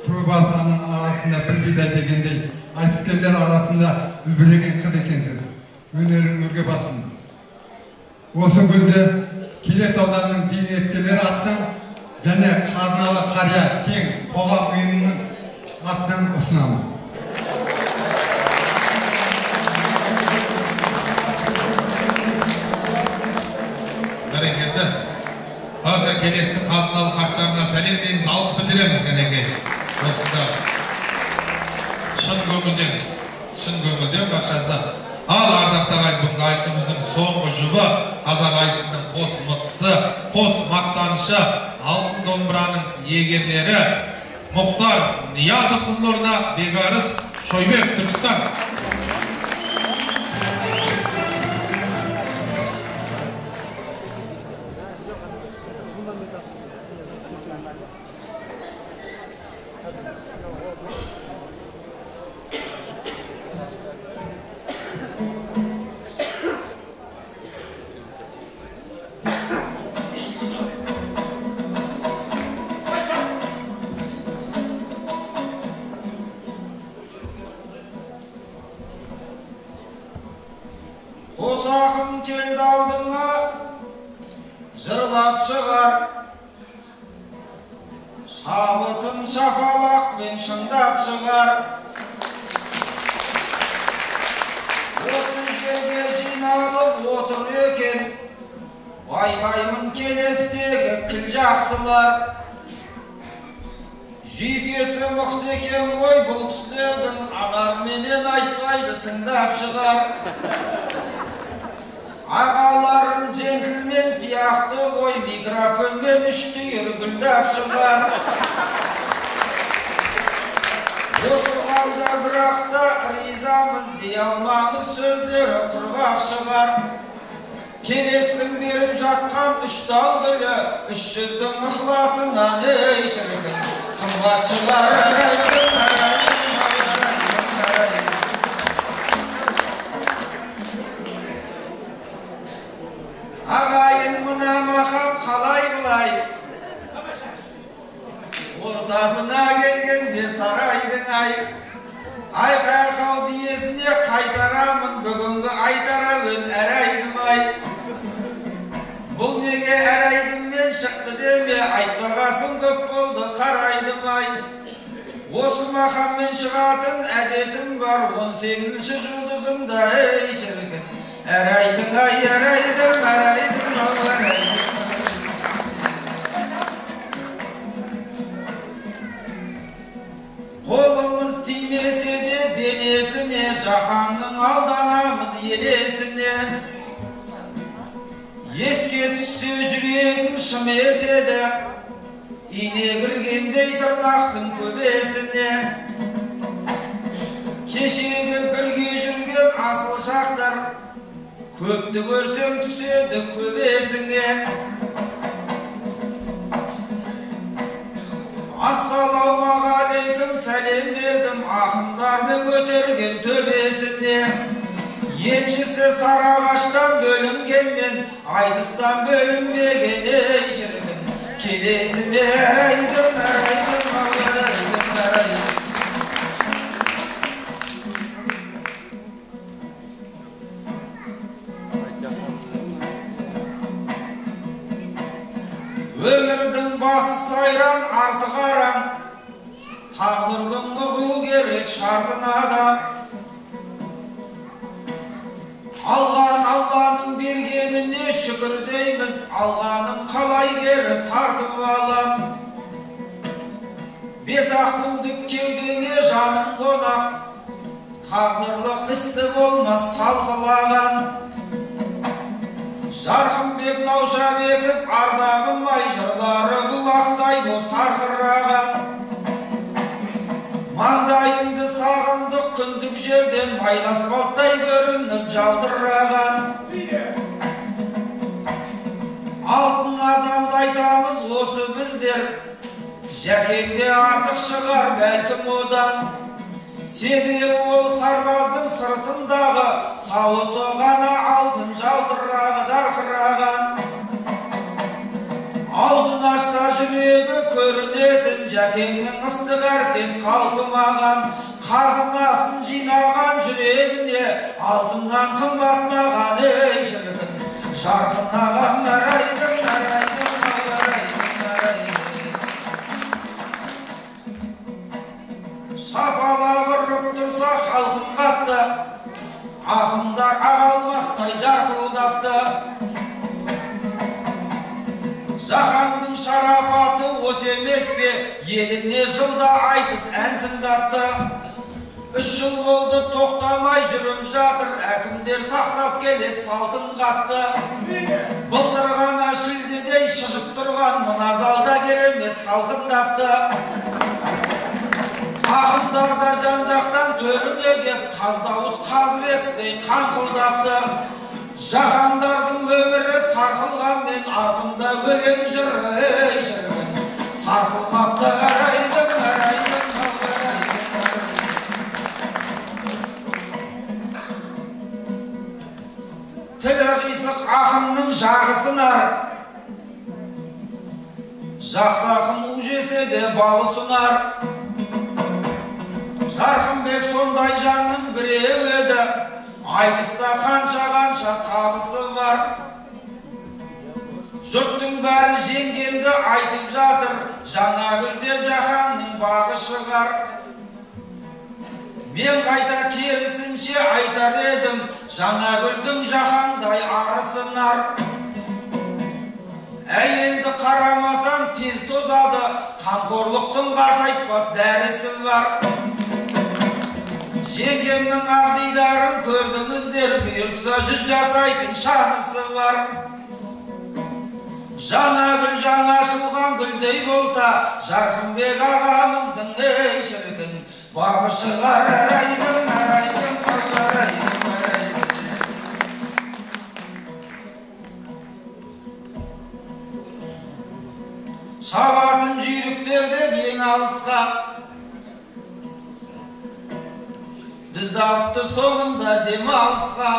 Көп алқаның арасында бір бидай дегендей, айтыскерлер арасында үлбіреген қыз екенсіз. Өнерің өрге бассын. Осы күнде Келес ауданының дін ескерлері атынан және Қарналы қария тең қоғам ұйымының атынан ұсынамын. Бәрекелді. Барша Келестің қазыналы қарттарына сәлем дейміз, алғыс білдіреміз кәнекей. Осында шын көңілден баршасы. Ал ардақты ағайын, бүгінгі айтысымыздың соңғы жұбы қазақ айтысының қос мықтысы, қос мақтанышы, алтын домбыраның иегерлері Мұхтар Ниязов Қызылорда, Бекарыс Шойбек Түркістан. келді алдыңа, жырлап шығар. Шабытын шапалақпен шыңдап шығар. Осы жерге жиналып отыр екен, байқаймын келестегі кіл жақсылар. Жүйкесі мықты екен ғой бұл кісілердің, анарменен айтпайды тыңдап шығар. Ағаларым джентльмен сияқты ғой, микрофонмен үштейір гүлдап шығар. Осы қалда бірақ та ризамыз дей алмамыз, сөздері құрғақ шығар. Келестің беріп жатқан үш тал гүлі, 300-дің ықласынан ей шіркін қымбат шығар. Ағайын мына мақам қалай бұлай, ортасына келгенде сарайдың ай. Айқай-қау диесіне қайтарамын, бүгінгі айтарамын әрайдым-ай. Бұл неге әрайдыммен шықты деме, айтпағасын көп болды қарайдым-ай. Осы мақаммен шығатын әдетім бар, 18-ші жұлдызымда ей шіркін. Әрайдың-ай, әрайдым, әрайдым-ау, әрайдым. Қолымыз тимесе де денесіне, жаһанның алданамыз елесіне. Еске түссе жүрегім шым етеді, ине кіргендей тырнақтың көбесіне. Кешегі бірге жүрген асыл шақтар, көпті көрсем түседі көбесіңе. Ассалаумағалейкум сәлем бердім, ақындарды көтерген төбесіне. Еншісі Сарағаштан бөлінгенмен, айтыстан бөлінбеген ей шіркін. Келесіме әрайдым, әрайдым, әрайдым, әрайдым. Өмірдің басы сайран, арты қараң, тағдырдың ұғу керек шартына да. Алған Алланың бергеніне шүкір дейміз, алғаның қалай кері тартып алам. Бес-ақ күндік кеудеңе жанын қонақ, тағдырлық істі болмас талқылаған. Жарқынбек Наушабеков ардағым ай, жырлары бұлақтай боп сарқыраған. Маңдайыңды сағындық күндік жерден, майласпалттай көрініп жалтыраған. Алтын адамды айтамыз осы біздер, жәкеңде артық шығар бәлкім одан. Себебі ол сарбаздың сыртындағы сауыты ғана алтын жалтырағы жарқыраған. Аузын ашса жүрегі көрінетін, жәкеңнің ыстық әркез қалқымаған. Қазынасын жинаған жүрегіне, алтыннан қымбат маған ей шіркін. Жарқынаған әрайдым, әрайдым, әрайдым, әрайдым. Шапалақ ұрып тұрса халқын қатты, ақындар ағалмастай жарқылдапты. Жаһанның шарапаты осы емес пе, еліне жылда айтыс ән тыңдатты. 3 жыл болды тоқтамай жүріп жатыр, әкімдер сақтап келет салтын қатты. Былтыр ғана шілдедей шыжып тұрған мына залда керемет салқындапты. Ақындарда жан-жақтан төріне кеп, қаздауыз қазыбектей қаңқылдапты. Жаһандардың өмірі сарқылғанмен, артында өлең жыры ей шіркін. Сарқылмапты әрайдым, әрайдым, әрайдым. Тілі қисық ақынның жағы сынар, жақсы ақын у жесе де балы сұнар. Жарқынбек сондай жанның біреу еді, айтыста қанша табысы бар. Жұрттың бәрі жеңгемді айтып жатыр, Жаңагүл деп жаһанның бағы шығар. Мен қайта керісінше айтар едім, Жаңагүлдің жаһандай арысы нар. Әйелді қарамасан тез тозады, қамқорлықтың қартайтпас дәрісі бар. Жеңгемнің ағдидарын көрдіңіздер, бұйыртса 100 жасайтын шанысы бар. Жаңагүл жаңа ашылған гүлдей болса, Жарқынбек ағамыздың ей шіркін, бабы шығар арайдың, арайдың, арайдың, арайдың. Шабатын жүйріктерден ең алысқа, бізді апты соңында демалысқа.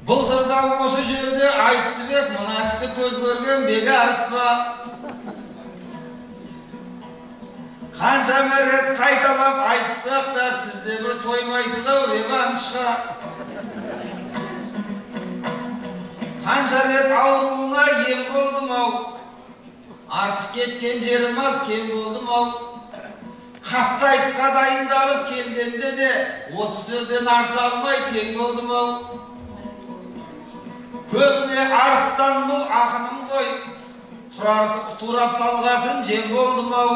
Былтырда осы жерде айтысып ек, мына кісі көз көрген бегі арыспа. Қанша мәрет қайталап айтыссақ та, сізде бір тоймайсыз ау реваншқа. Қанша рет ауруына ем болдым ау, артық кеткен жерім аз кем болдым ау. Қатты айтысқа дайындалып келгенде де, осы сөзден артыла алмай тең болдым ау. Көбіне арыстан бұл ақыным ғой, турап салғасын жем болдым ау.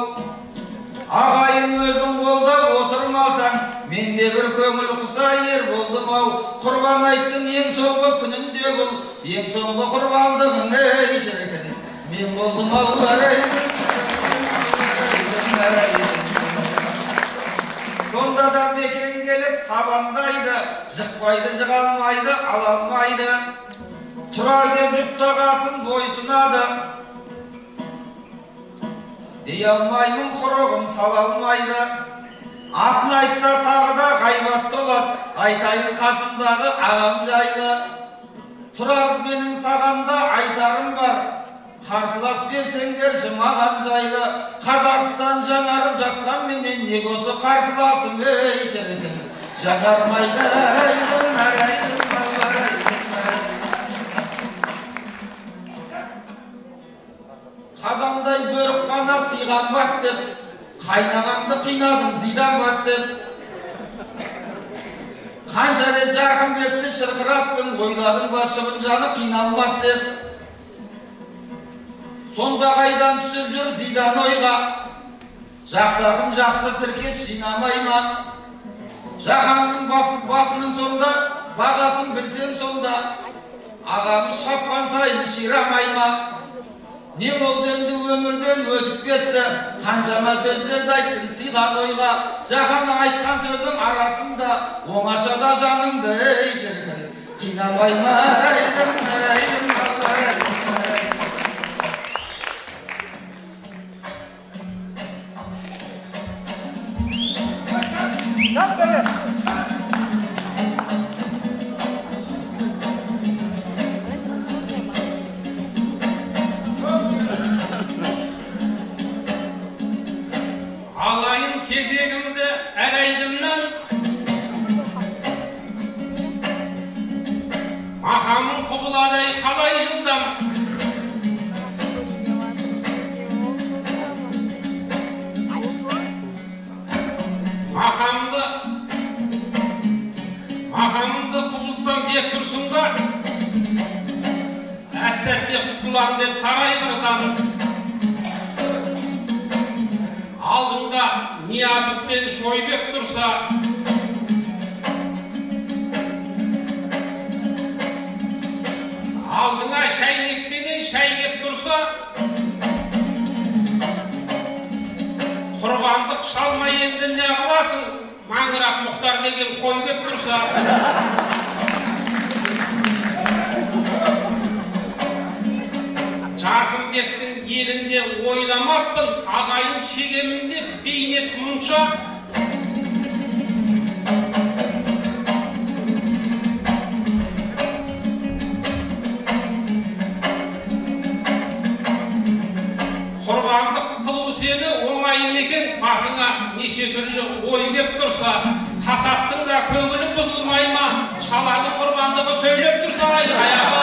Ағайын өзің қолдап отырмасаң, менде бір көңіл құса ер болдым ау. Құрбан айттың ең соңғы күнінде бұл, ең соңғы құрбандығың ей шіркін, мен болдым ау. Сонда да бекең келіп табандайды, жықпайды, жыға алмайды, ала алмайды. Тұрар кеп жұптағасын бойсынады, дей алмаймын құрығын сала алмайды. Атын айтса тағы да ғайбат толады, айтайын қасымдағы ағам жайлы. Тұрар менің сағанда айтарым бар, қарсылас берсеңдерші маған жайлы. Қазақстан жаңарып жатқан менен неге осы қарсыласым ей шіркін, жаңармайды арайдың, арайдың, арайдың. Қазандай бөрік қана сыйған бас деп, қайнағанды қинадың зидан бас деп. Қанша рет Жарқынбекті шырқыраттың, ойладың басшымын жаны қиналмас деп. Сонда қайдан түсіп жүр зидан ойға, жақсы ақын жақсы тіркес жинамай ма? Жаһанның басының сонда, бағасын білсем сонда, ағамыз шапқан сайын ширамай ма? Не болды енді өмірден өтіп кетті, қаншама сөздерді айттың сыйған ойға. Жаһанның айтқан сөзің арасында, оңашада жаныңды ей шіркін, қинамай ма? Арайдың, арайдың, арайдың. Алайын кезегімді әрайдымнан, мақамын құбыладай қалай жылдам. Мақамымды құбылтсам бек тұрсынға, әпсәтте құтылам деп сарай қырдан. Алдыңда Ниязов пен Шойбек тұрса, алдыңа шайнекпенен шайнек тұрса, құрбандық шалмай енді не қыласың, маңырақ Мұхтар деген қой кеп тұрса. Жарқынбектің елінде ойламаппын, ағайын шегемінде бейнет мұнша. Құрбандық қылу сені оңай екен, басыңа неше түрлі ой кеп тұрса. Kasaptың да көңілі бұзылмай ма? Шаланың құрбандығы сөйлеп тұрса аяғы.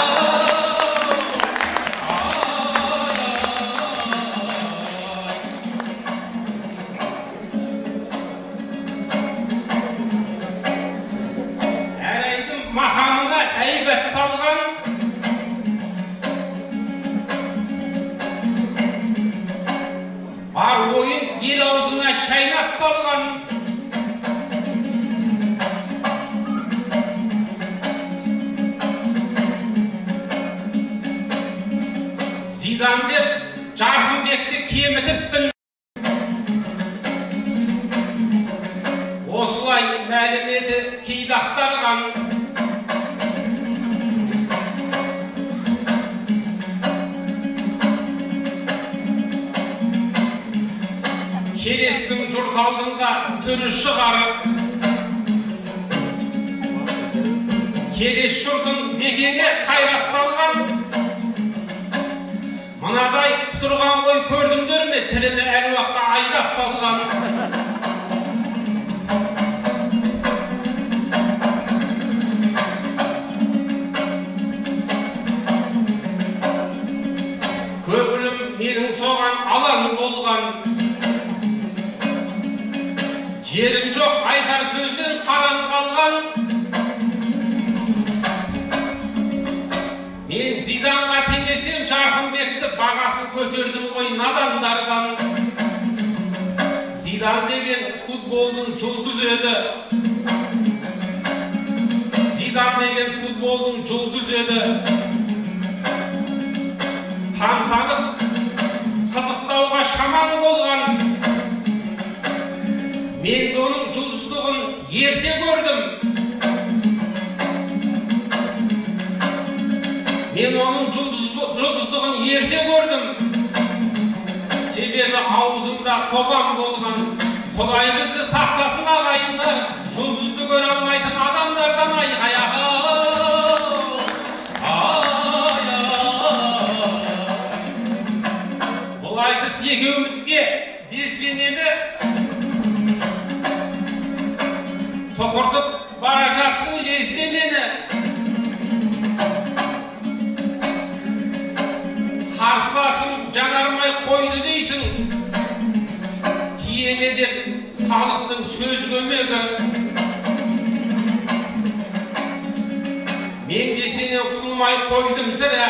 Әрейдің мақамына әйбет салған, бар ойын ел аузына шайнап салған, Зидан деп Жарқынбекті кемітіппін. Осылай мәлімеді кейдақтарған. Келестің жұрт алдында түрі шығарып, келес жұртын бекеге қайрап салған. Мынадай құтырған ғой көрдіңдер ме, тіліні әруаққа айдап салған. Көңілім менің соған алаң болған, жерім жоқ айтар сөзден қаран қалған. Мен Зиданға теңесем Жарқынбекті бағасын көтердім ғой надандардан. Зидан деген футболдың жұлдызы еді. Зидан деген футболдың жұлдызы еді. Тамсанып қызықтауға шаман болған. Мен оның жұлдыздығын ерте көрдім. Мен оның жұлдыздығын ерте көрдім. Себебі аузымда тобан болған. Құдай бізді сақтасын ағайындар, жұлдызды көре алмайтын адамдардан аяғы. Бұл айтыс екеумізге безбенеді. Тұқыртып бара жатсың лезде мені. Қарсыласың жаңармай қойды дейсің. Тиеме деп халықтың сөз көмегі. Мен де сенен құтылмай қойдым сірә.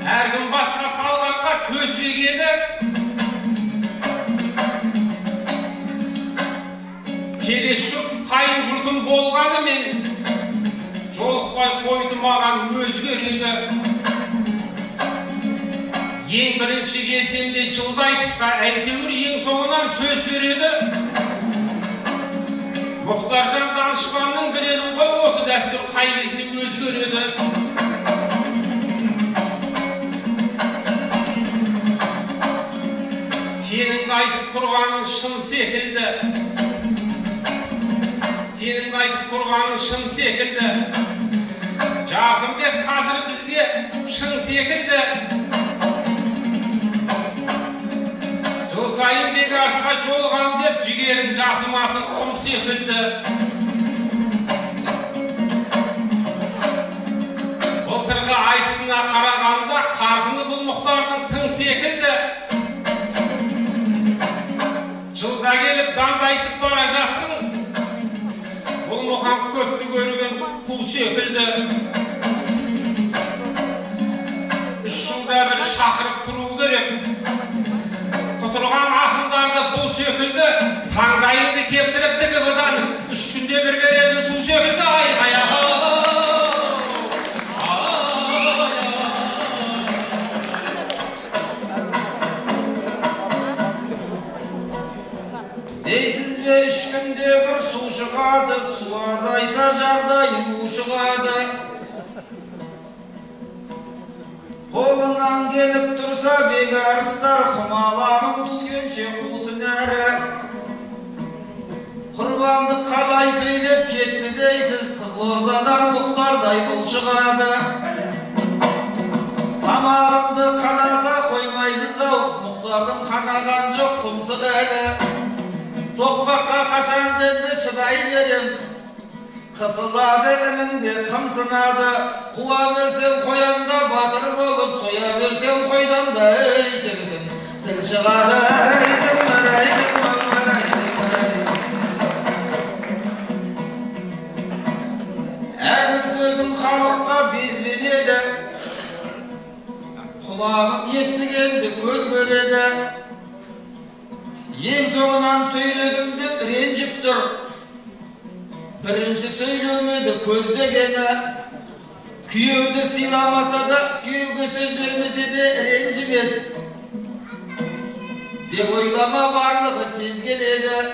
Әркім басқа салғанға төзбек еді. Келес жұрт қайын жұртым болғанымен жолықпай қойды маған өзгерегі. Ең бірінші келсем де жылдай тысқа, әйтеуір ең соңынан сөз береді. Мұхтаржан Данышпанның білетін ғой осы дәстүр қай кезде өзгереді. Сенің айтып тұрғаның шын секілді. Сенің айтып тұрғаның шын секілді. Жарқынбек қазір бізге шын секілді. Жыл сайын Бекарысқа жолған деп жігерін жасымасын құм секілді. Былтырғы айтысына қарағанда қарқыны бұл Мұхтардың тың секілді. Жылға келіп дандайсып бара жатсың. Бұл мұқан көпті көрген құл секілді. 3 жылда бір шақырып тұру керек. Құтырған ақындарды бұл секілді. Таңдайыңды кептіріп бұдан 3 күнде бір береді су секілді. Аяғы. Дейсіз бе 3 күнде бір су шығады, су азайса жағдай у шығады. Қолынан келіп тұрса Бекарыстар құмалағым түскенше қусын әрі. Құрбанды қалай сөйлеп кетті дейсіз, Қызылордадан Мұхтардай ұл шығады. Тамағымды қаната қоймайсыз ау, Мұхтардың қанаған жоқ тұмсық әлі. Tokmakka kaşan dedi şıday verin. Kısıladı elinde kımsınadı. Kuva versen koyanda batır olup, soya versen koydan da eşirdin. Tık çıkarı her sözüm halkka biz biledi. Kulağım estigendi, göz göredi. En soğunan söyledim de renciptir. Birinci söylemedi közde gene. Kuyövde silamasa da, kuyövge söz vermese de rencimez. Dep oylama varlığı tez geledi.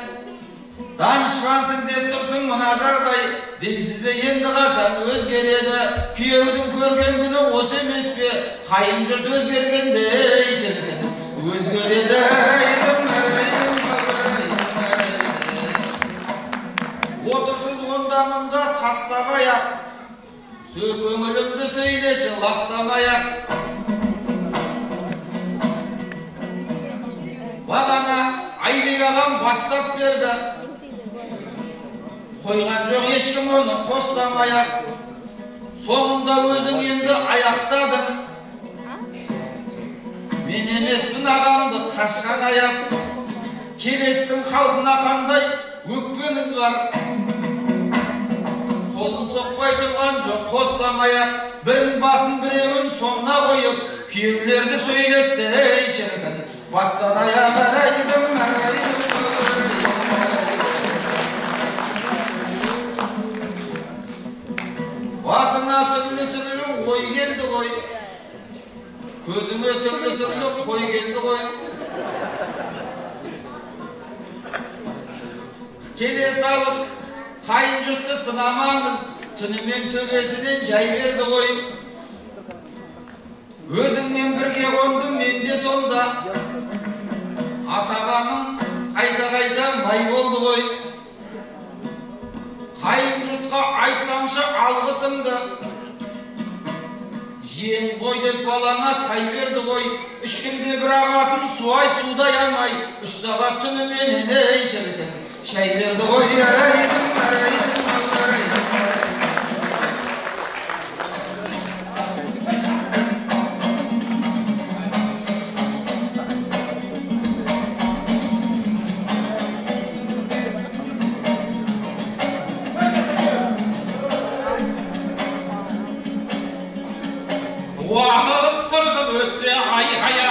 Danışmansın dep dursun mına jarday. Deysiz be endi kaşan özgeredi. Kuyövdün körgen günü os emes be. Kayınjurt özgergende işirdi. Özgeredi. Otursuz ondanımda taslamaya, sökümülümdü söyleşi laslamaya. Bagana Aybek ağam bastap berdi. Koygan жоқ ешкім onu koslamaya. Soğunda özün endi ayaktadın. Men emesmin ağamdı kaşkan ayak. Kelestin halkına kanday ökpeniz var. Kolun sokpay turgan жоқ koslamaya. Birin basın birevin sonuna koyup, kuyevlerdi söyletti işirdin. Bastan ayağa karaydım. Basına türlü koy geldi koy. Közüme türlü koy geldi koy. Kele salıp kayınjurttu sınamağınız, tünümen töbesinden jay verdi koy. Özüңмен birge kondum men de sonda. Asabamın kayta may boldu koy. Kayınjurtka aytsamшы algısımdı. Жиен boy деп balana tay berdi koy. 3 günde bir ağatın suay suda yanmay. 3 saat tünümen işirdin. Şay verdi koy yaraydım. Uaqıt sırgıp ötse ayağım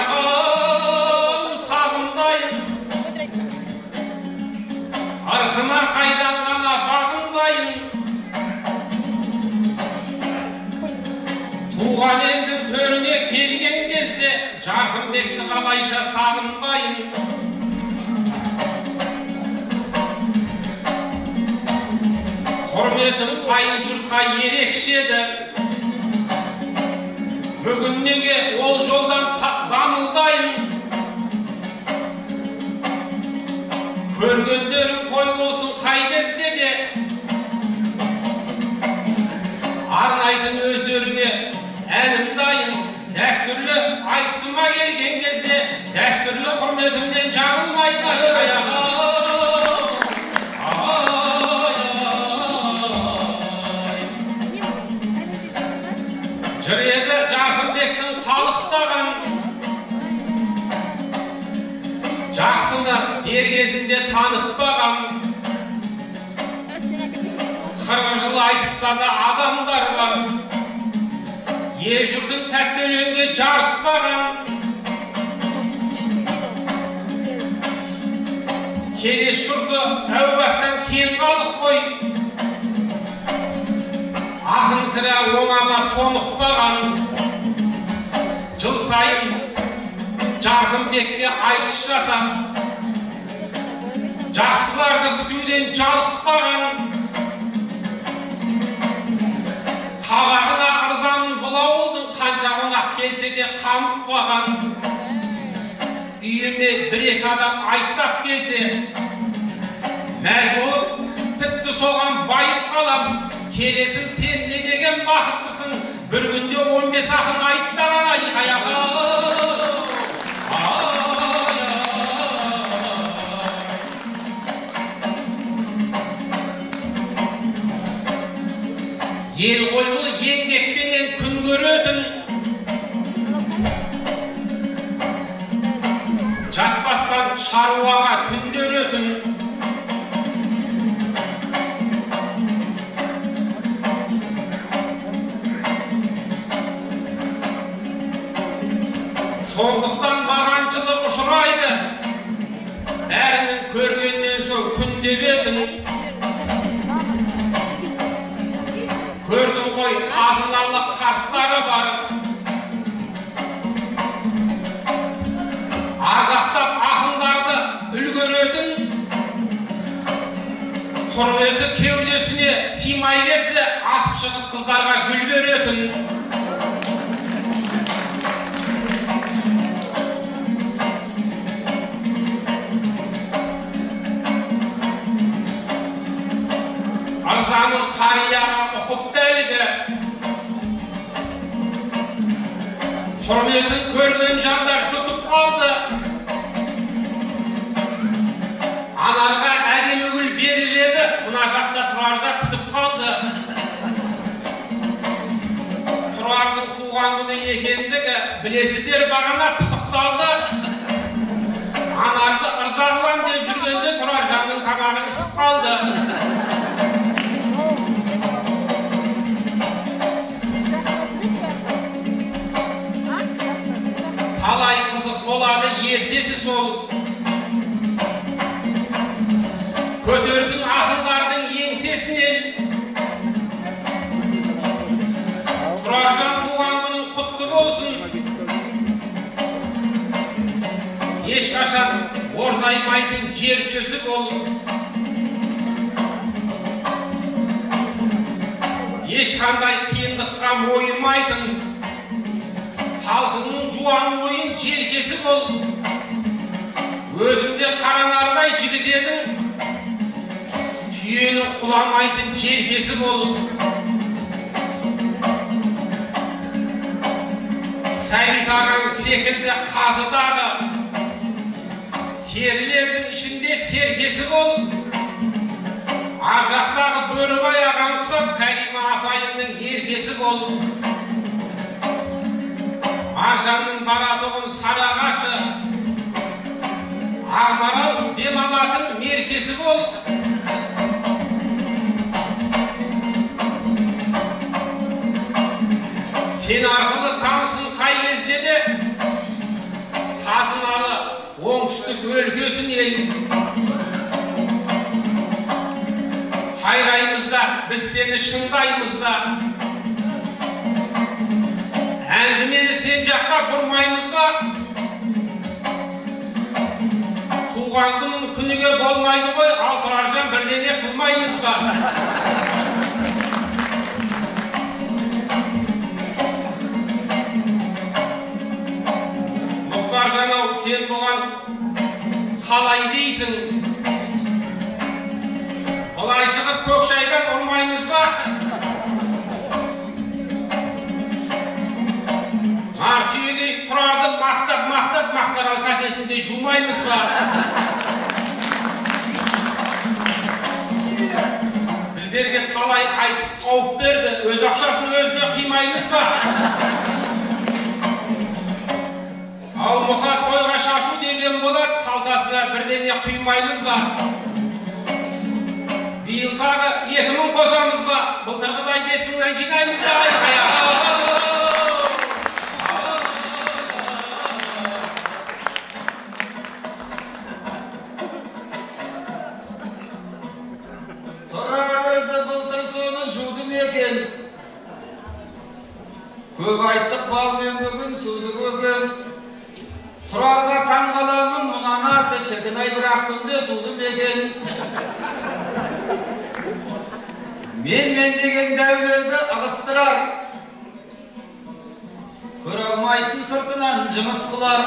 sağımdayım. Arxıma qaydan gana bağımdayım. Tuğan elдің төріне келген кезде Жарқынбекті қалайша сағынбайым. Құрметім қайынжұртқа ерекшеді. Бүгін неге ол жолдан дамылдайын. Көргендерім той болсын қай кезде де. Арнайдың өздеріне әнім дайын. Дәстүрлі айтысыма келген кезде дәстүрлі құрметімден жаңылмайын аяға. Жүреді Жарқынбектің салықтаған. Жақсыны дер кезінде танытпаған. 40 жыл айтысса да адамдар бар. Ел жұртын тәтті өлеңге жарытпаған. Келес жұрты әу бастан кен қалып қой. Ақын сірә оңама сонықпаған. Жыл сайын Жарқынбекке айтыс жасап, жақсыларды күтуден жалықпаған. Қабағына ырзамын бұл ауылдың, қанша қонақ келсе де қамықпаған. Үйіне 1-2 адам айттап келсе, мәз болып тіпті соған байып қалам. Келесің сен не деген бақыттысың, бір күнде 15 ақын айттаған айқаяға. ел қойлы еңбекпенен күн көретін, жатпастан шаруаға күндеретін, сондықтан маған жылы ұшырайды, бәрінің көргеннен соң күн дебетін. Көрдің ғой қазыналы қарттары бар, ардақтап ақындарды үлгеретін, құрметі кеудесіне симай кетсе атып шығып қыздарға гүл беретін. Ырзамын қарияға ұқыпты әлгі, құрметін көрген жандар жұтып қалды. Анарға әдемі гүл беріледі, мына жақта Тұрарда күтіп қалды. Тұрардың туған күні екендігі білесіздер бағана пысықталды. Анарды ырза қылам деп жүргенде Тұраржанның тамағы ісіп қалды. Қалай қызық болады ертесі сол, көтерсін ақындардың еңсесінен. Тұраржан туған күнің құтты болсын, ешқашан ортаймайтын жер төсі бол. Ешқандай қиындыққа мойымайтын, халқының жуан ойын желкесі бол. Өзімде қаранардай жігіт едің, түйенің құламайтын желкесі бол. Сәбит ағаң секілді қазыдағы, серілердің ішінде серкесі бол. Ар жақтағы Бөрібай ағаң құсап, Кәрима апайыңның еркесі бол. Аржанның баратығын сарағашы, Ақмарал демалатын меркесі бол. Сен арқылы танысың қай кезде де, қазыналы оңтүстік өлкесін ел. Қайраймызда, біз сені шыңдаймызда. Әңгімені сен жаққа бұрмаймыз ба? Туған күнің күніге болмайды ғой, ал Тұраржан бірдене қылмаймыз ба? Мұхтаржан-ау, сен бұған қалай дейсің? Бұлай шығып көк шайдан ұрмаймыз ба? Артүйедей Тұрарды мақтап Мақтарал кәдесінде жумаймыз ба? Біздерге қалай айтыс қауіп берді, өз ақшасын өзіне қимаймыз ба? Ал мұқа тойға шашу деген болады, қалтасына бірдене құймаймыз ба? Биылдағы 2000 қосамыз ба? Былтырғыдай 5000-нен жинаймыз ба? Көп айттық балмен бүгін суды көкем, Тұрарға таң қаламын мұнан асы, шіркін-ай бірақ күнде туды мекен. Мен деген дәулерді ығыстырар, көре алмайтын сыртынан жымыс қылар.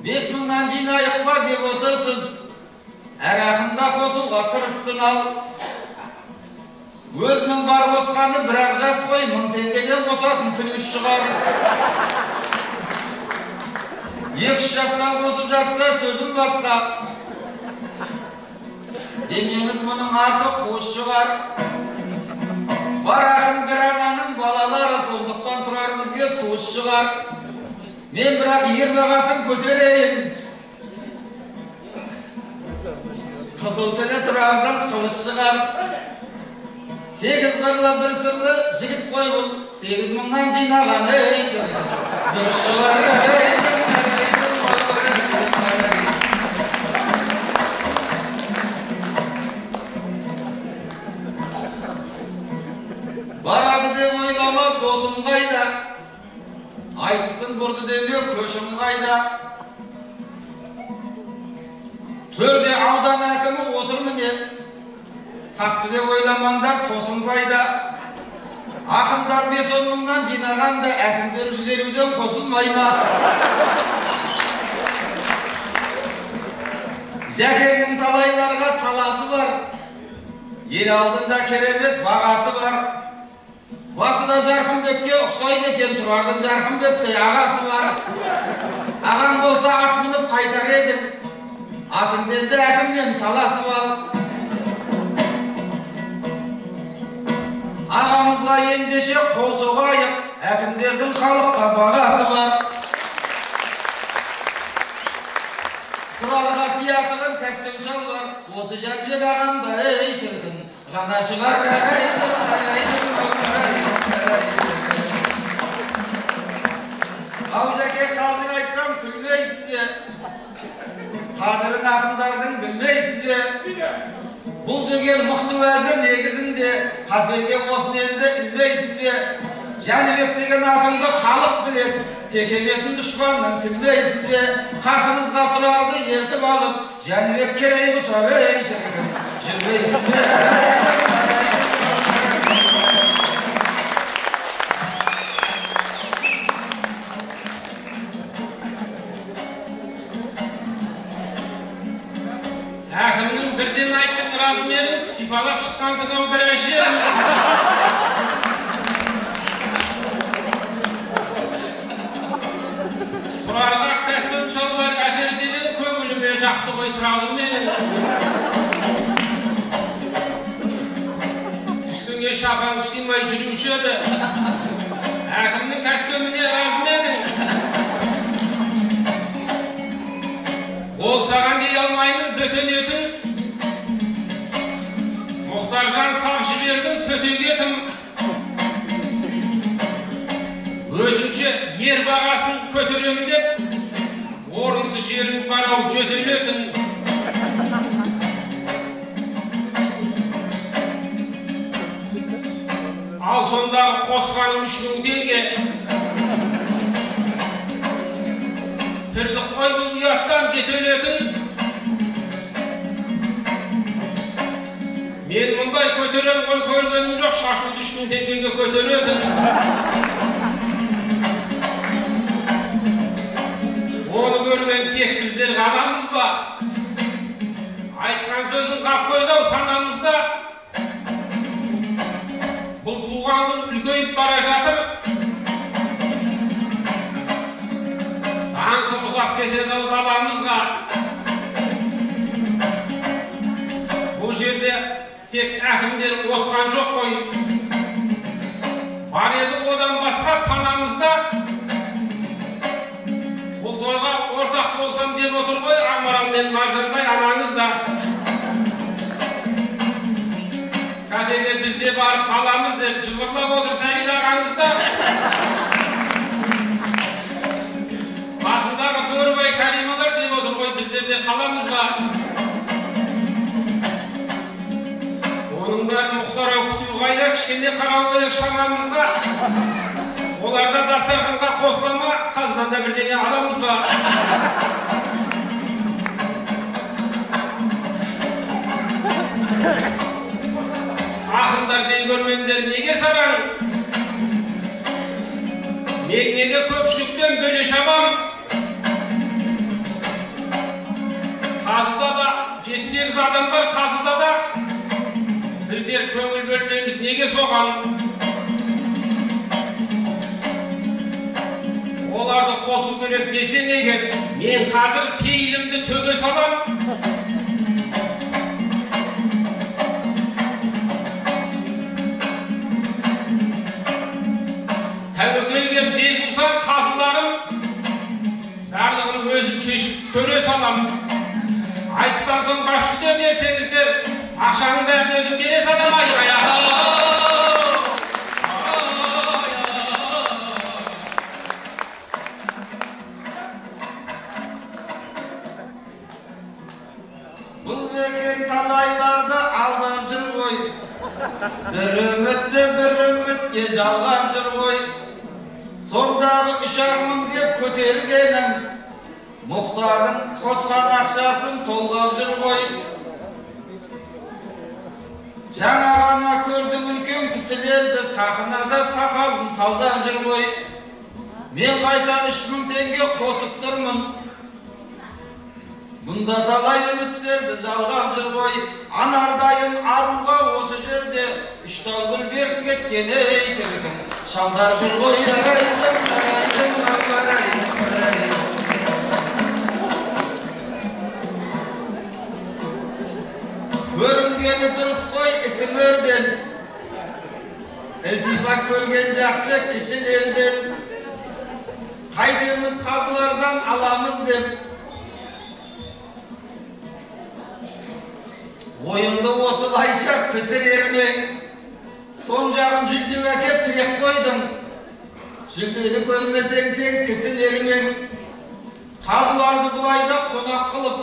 5000-нан жинайық па деп отырсыз, әр ақында қосылға тырыссың ал. Өзінің бар қосқаны бірақ жас қой, 1000 теңгеден қосатын күліш шығар. 2-3 жастан қосып жатса сөзім басқа. Демеңіз мұның арты қос шығар. Бар ақын бір ананың балалары сондықтан тұрар бізге туыс шығар. Мен бірақ ер бағасын көтерейін. Қызыл тілі тұрардың қылыш шығар. 8 қырлы бір сырлы жігіт қой бұл, 8 мыңнан жинаған дұрыс шығар. Барады деп ойлама досым қайда, айтысын бұрды деме көшім қайда. Төрде аудан әкімі отыр міне, тапты деп ойламаңдар тосым қайда. Ақындар 5-10 мыңнан жинағанда әкімдер 150-ден қосылмай ма? Жәкеңнің талайларға таласы бар, ел алдында керемет бағасы бар. Басында Жарқынбекке ұқсайды екен, Тұрардың Жарқынбектей ағасы бар. Ағаң болса ат мініп қайтар едің, атыңденді әкімнен таласы бар. Ағамызға ендеше қол соғайық, әкімдердің халыққа бағасы бар. Тұрарға сиятығын кәстім шалбар, осы Жәнібек ағамда ей шіркін ғана шығар. Ау жәке қалжың айтсам күлмейсіз бе? Қадырын ақындардың білмейсіз бе? Бұл деген мұқты уәзір негізінде қаперге осын елді үлмейсіз бе? Жәнібек деген ақынды халық білет, текеметін дұшпанның тілмейсіз бе? Қасыңызға тұрарды ертіп алып, Жәнібек керей құсап ей шіркін жүрмейсіз бе? Әкімнің бірден айттың размерін шипалап шыққансың ау біраз жерін. Тұрарға кәстім шалбар әперденің көңіліме жақты ғой сразу менің. Үстіңе шапан сыймай жүруші еді. Әкімнің кәстіміне размерін. Ол саған кей алмайның дөтенетін, Мұхтаржан сап жібердің төтегетім. Өзінше ер бағасын көтерем деп, орынсы жерің барау жөтелетін. Ал сондағы қосқаның 3.000 теңге. Тірлік қой бұл ұяттан кетелетін. Мен мұндай көтерем қой көргенім жоқ, шашуды 3.000 теңгеге көтеретін. Оны көрген тек біздер ғанамыз ба? Айтқан сөзін қап қойдау санамызда. Бұл туған күн үлкейіп бара жатыр. Аңқы ұзап кетеді даламызға. Бұл жерде тек әкімдер отқан жоқ қой. Бар еді одан басқа панамызда. Бұл тойға ортақ болсам деп отыр ғой, Амарал мен Мажарбай анаңызда. Кәдеге бізде барып қаламыз деп жылғырлап отыр Сәбит ағаңызда. Басындағы Бөрібай Кәрималар деп отыр ғой, біздерде қаламыз ба? Оның бәрін Мұхтарау күту қайда, кішкенде қарау керек шамамызға. Оларда дастарханға қосылама, қазынан да бірдеңе аламыз ба? Ақындар дей көрмендер неге сараң? Мен неге көпшіліктен бөле шабам? Қазыда да 7-8 адам бар, қазыда да. Біздер көңіл бөлмеміз неге соған? Оларды қосу керек десе неге? Мен қазір пейілімді төге салам. töre salam. Айтыстан соң бас жүлде берсеңіздер, ақшаның бәрін өзім бере салам айғая. Бұл бекен талайларды алдап жүр ғой. Bir ümitке жалғап жүр ғой. Сондағы 3 мың деп көтергенім, Мұхтардың қосқан ақшасын толғап жүр ғой. Жаңа ғана көрдім үлкен кісілерді, сахнада сақалын талдап жүр ғой. Мен қайта 3 мың теңге қосып тұрмын. Бұнда талай үміттерді жалғап жүр ғой. Анардайын аруға осы жерде 3 тал гүл беріп кеткен ей шіркін. Шалдар жүр ғой. Көрінгені дұрыс қой ісіңерден, ілтипат көрген жақсы кішілерден, қайтеміз қазылардан аламыз деп. Ойымды осылайша пісірермең, сон жағын жүлдеге әкеп тірек қойдым. Жүлдені көрмесең сен кісілермең, қазыларды бұлайда қонақ қылып,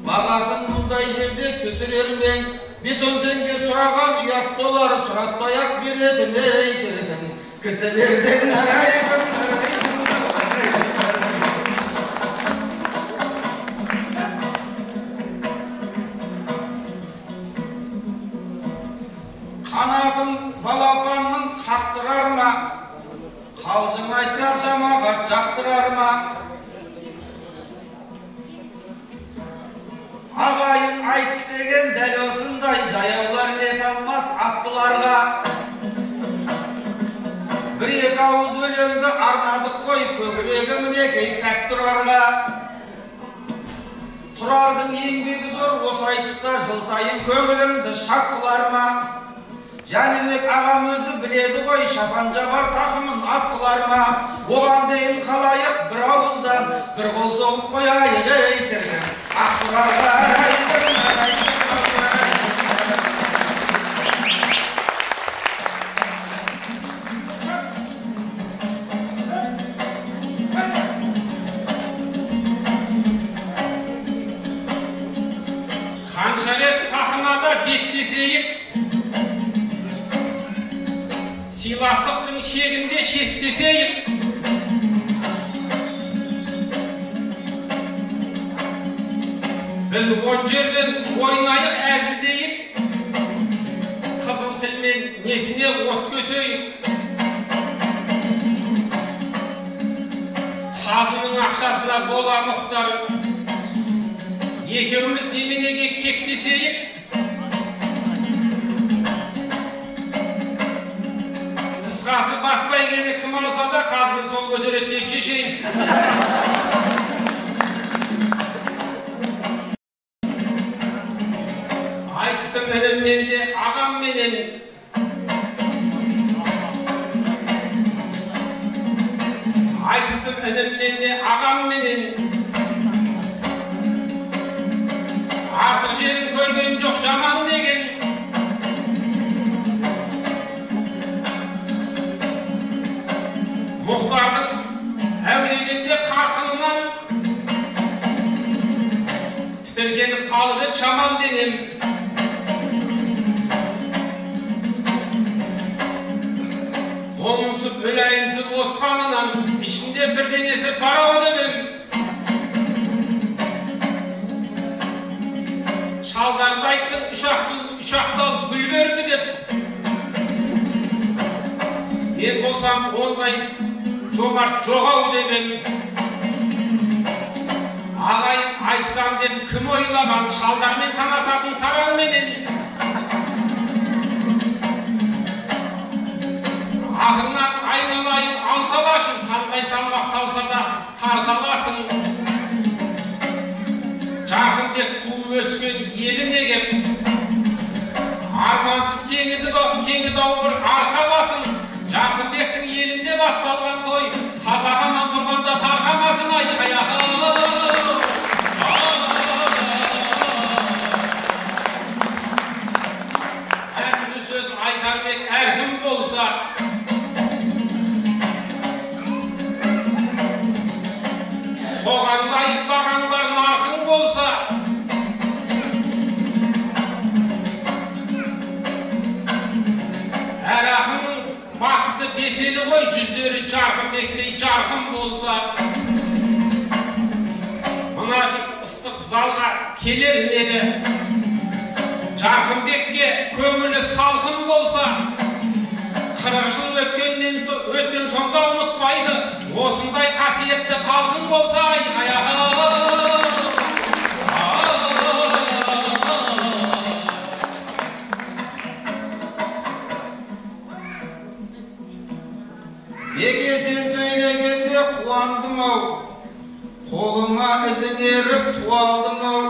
бағасын мұндай жерде түсірермең. 5-10 теңге сұраған ұят болар, сұратпай-ақ беретін ей шіркін кісілерден. Қанатын балапанның қақтырар ма, қалжың айтса жамағат жақтырар ма? Ағайын айтыс деген дәл осындай, жаяулар ілес алмас аттыларға. 1-2 ауыз өлеңді арнадық қой, көкірегі мінекей пәк тұрарға. Тұрардың еңбегі зор, осы айтыста жыл сайын көңілімді шақ қылар ма? Жәнібек ағам өзі біледі ғой, шапан жабар тақымын ат қылар ма? Оған дейін қалайық бір ауыздан, бір қол соғып қояйық ей шіркін ақтыларға. Қанша рет сахнада беттесейік, сыйластықтың шегінде шеттесейік, біз 10 жерден ойнайық әзілдейік, қызыл тілмен несіне от көсейік. Қазының ақшасына бола Мұхтар, екеуміз неменеге кектесейік. Қасы баспай келе кім алса да қазыны сол көтереді деп шешейін. Айтыстым ініммен де ағамменен, айтыстым ініммен де ағамменен, артық жерін көрген жоқ жаман деген. Мұхтардың әуелегенде қарқынынан тітіргеніп қалды шамал денем. Оңымсып өлайымсып отқанынан ішінде бірдеңесі бар-ау деп. Шалдарды айттың ұшақтал гүл берді деп. Мен болсам ондай жомарт жоғау деп. Ағайын айтсам деп кім ойлаған, шалдармен санасатын сараңменен. Ағынан айналайын алталашын, қандай салмақ салса да тарқаласын. Жақындек туып өскен еліне кеп, армансыз кеңі дау бір арқа басын. Жақындектің елінде басталған той, қазақ аман тұрғанда тарқамасын айқаяғы. Ой, жүздері Жарқынбектей жарқын болса, мына ыстық залға келер еді. Жарқынбекке көңілі салқын болса, 40 жыл өткен сонда ұмытпайды, осындай қасиетті халқын болса, Беке сен сөйлегенде қуандым-ау, қолыма ізің еріп туалдым-ау.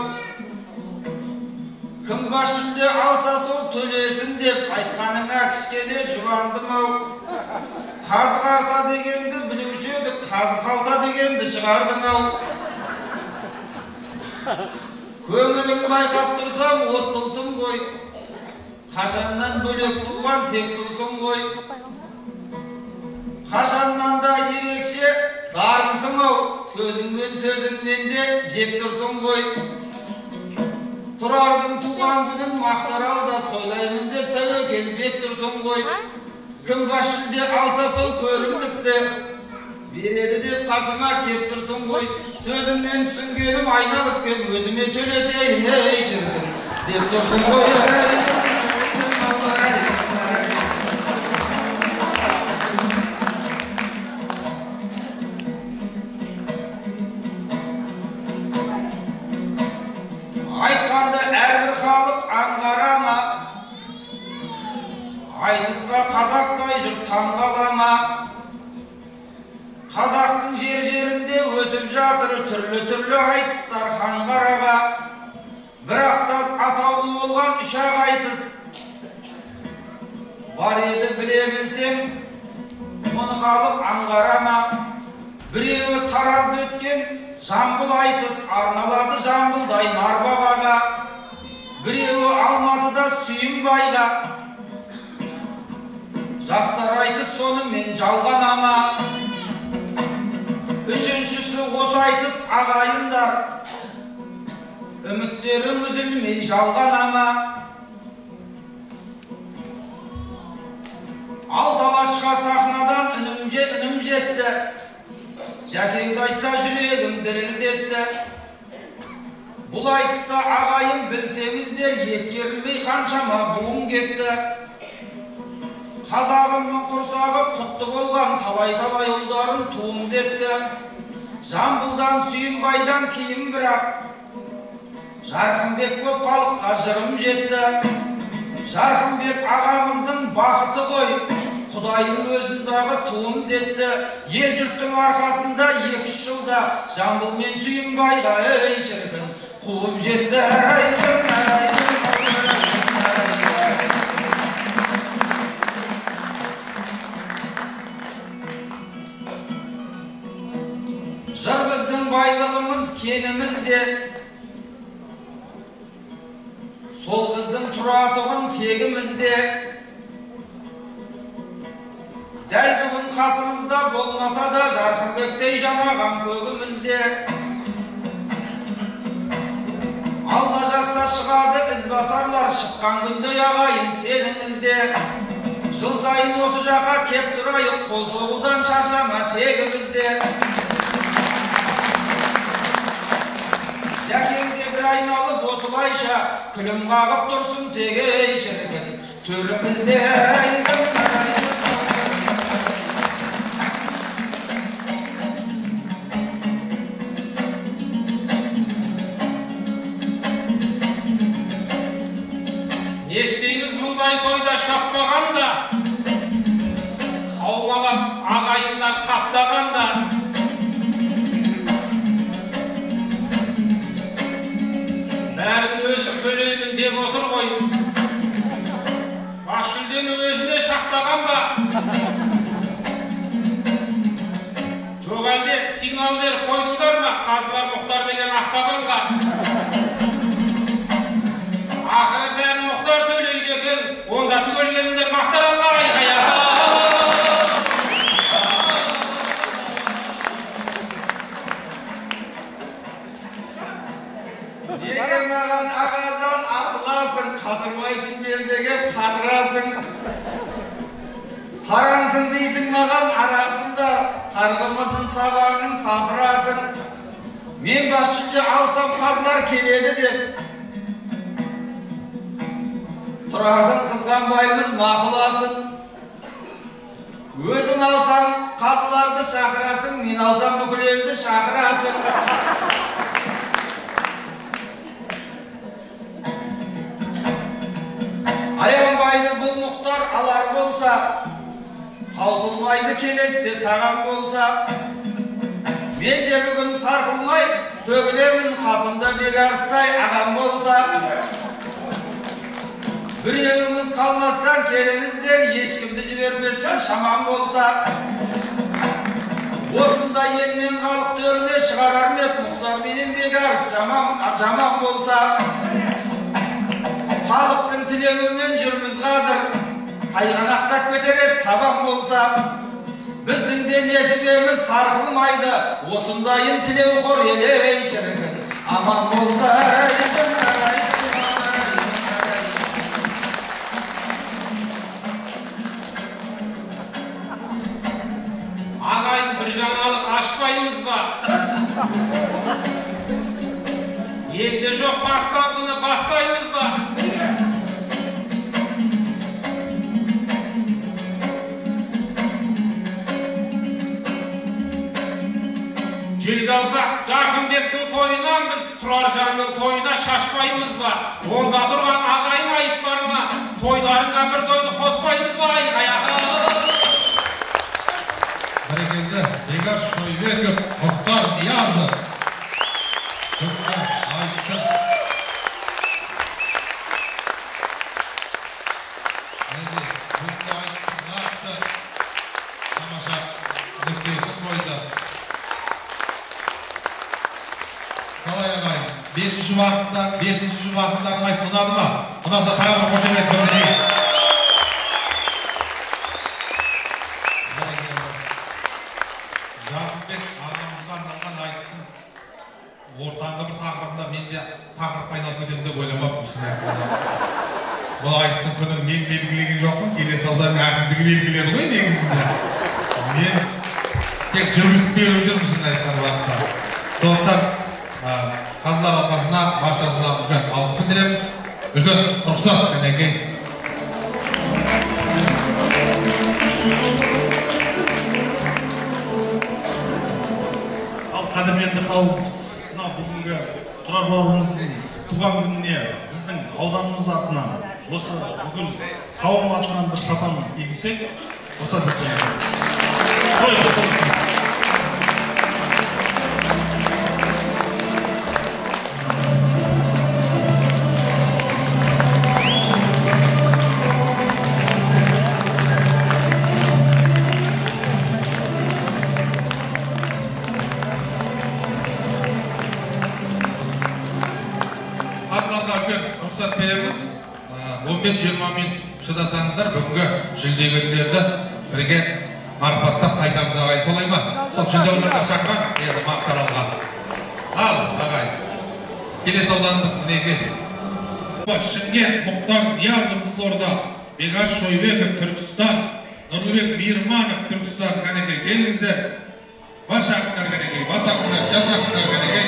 Кім бас жүлде алса сол төлесін деп айтқаныңа кішкене жұбандым-ау. Қазы қарта дегенді білуші едік, қазы қалта дегенді шығардым-ау. Көңілім байқап тұрсам оттылсың ғой, қашаннан бөлек туған тек тұрсың ғой. Қашаннан да ерекше дарынсың-ау, сөзіңмен де жеп тұрсың ғой. Тұрардың туған күнін мақтаралда тойлаймын деп тәуекел бек тұрсың ғой. Кім бас жүлде алса сол көрімдікті береді деп қасыма кеп тұрсың ғой. Сөзімнен түсінгенім айналып кеп өзіме төлетейін ей шіркін деп тұрсың ғой. Айтқанды әрбір халық аңғарама, айтысқа қазақтай жұрт таңғалама. Қазақтың жер-жерінде өтіп жатыр түрлі айтыстар ханғараға. Бірақтан атаулы болған үшақ айтыс бар еді біле білсем, оны халық аңғарама. Біреуі Таразда өткен Жамбыл айтыс арналады Жамбылдай Нарбағаға. Біреуі Алматыда Сүйінбайға. Жастар айтыс сонымен жалғанама. Үшіншісі осы айтыс ағайындар, үміттерің үзілмей жалғанама. Алталашқа сахнадан үнім жетті, Жәкеңді айтса жүрегім дірілдетті. Бұл айтыста ағайын білсеңіздер, ескерілмей қаншама буын кетті. Қазағымның құрсағы құтты болған талай ұлдарын туындетті. Жамбылдан Сүйінбайдан кейін бірақ Жарқынбек боп халыққа жырым жетті. Жарқынбек ағамыздың бақыты ғой, Құдайым өзіндағы туындетті. Ел жұрттың арқасында 2 жылда Жамбыл мен Сүйінбайға ей шіркін қуып жетті. Жыр біздің байлығымыз кенімізде, сол біздің тұратұғын тегімізде. Дәл бүгін қасымызда болмаса да Жарқынбектей жанаған көгімізде. Алда жаста шығады ізбасарлар, шыққан күнде ағайын сеніңізде. Жыл сайын осы жаққа кеп тұрайық, қол соғудан шаршама тегімізде. Жәкеңде бір айналып осылайша күлім қағып тұрсын тегей шіркін төрімізде. Не істейміз мұндай тойда шаппағанда, қаумалап ағайындар қаптағанда. Бәрін өзім төлеймін деп отыр ғой. Бас жүлдені өзіне шақтаған ба? Жоқ әлде сигнал беріп қойдыңдар ма? Қазылар Мұхтар деген ақтағанға. Ақыры бәрін Мұхтар төлейді екен, онда түгелгеніңдер мақтаранға айқаяға. Егер маған ағадан атыласың, қатырмайтын жердегі қатырасың. Saransın deysin mağan arasında, sargımızın sabahının sabrasın. Men başlıca alsam kazlar keledi dep. Turardın kızganbayımız makulasın. Özün alsam kazlarda şakırasın, men alsam бүкіл eldi şakırasın. Аянбайды бұл мұхтар алар болса, таусылмайды келесте тағам болса, мен де бүгін сарқылмай төгілемін қасымда бекарыстай ағам болса. Біреуіңіз қалмастан келіңіздер, ешкімді жіберместен шамам болса. Осында елмен халық төріне шығарар мек мұхтар менен бекарыс жаман болса. Халықтың тілеуімен жүрміз қазір, тайғанақтап кетер табан болса. Біздің де несібеміз сарқылмайды, осындайын тілеу қор елей шірігін аман болса. Ағайын бір жаңалық ашпаймыз ба? Елде жоқ бастандыны бастаймыз ба? Жүлде алсақ Жарқынбектің тойынан біз Тұраржанның тойына шашпаймыз ба? Онда тұрған ағайын айып бар ма? Тойларына бір тойды қоспаймыз ба? Бәрекелді, Бекаш Шойбеков, Мұхтар Ниязов. Көпті айтсын. Көпті айтсын нақты тамаша нүктесін қойды. Қалай ағайын, 5-ші уақытта ағайсы ұнады ма? Ұнаса тағы бір қошемет білдірейік. Жарқынбек ағамызға арналған айтсын ортаңғы бір тақырыбында мен де тақырып айналып кетемін деп ойламаппын. Бұл айтыстың күнін мен белгілеген жоқпын, келесі ауданның әкімдігі белгіледі ғой негізінде. Мен тек жүргізіп беріп жүрмін шын айтқан уақытта. Сондықтан қазылар алқасына баршасына үлкен алғыс білдіреміз. Үлкен рұқсат мінекей. Қадірменді қауымымыз, бүгінгі Тұрар бауырымыздың туған күніне біздің ауданымыз атынан, осы бүкіл қауым атынан бір шапан егісек, рұқсат етсеңіз. Рұқсат береміз. 15-20 минут шыдасаңыздар, бүгінгі жүлдегерлерді бірге марапаттап қайтамыз ағай, солай ма? Сол жүлдегерлерді шақырам, еді мақтар алған. Ал, ағай. Келес аудандық мінекей. Шымкент, Мұхтар Ниязов Қызылорда, Бекаш Шойбеков Түркістан, Нұрлыбек Мейірманов Түркістан, кәнекей келіңіздер. Бас ақындар кәнекей, бас ақындар, жас ақындар кәнекей.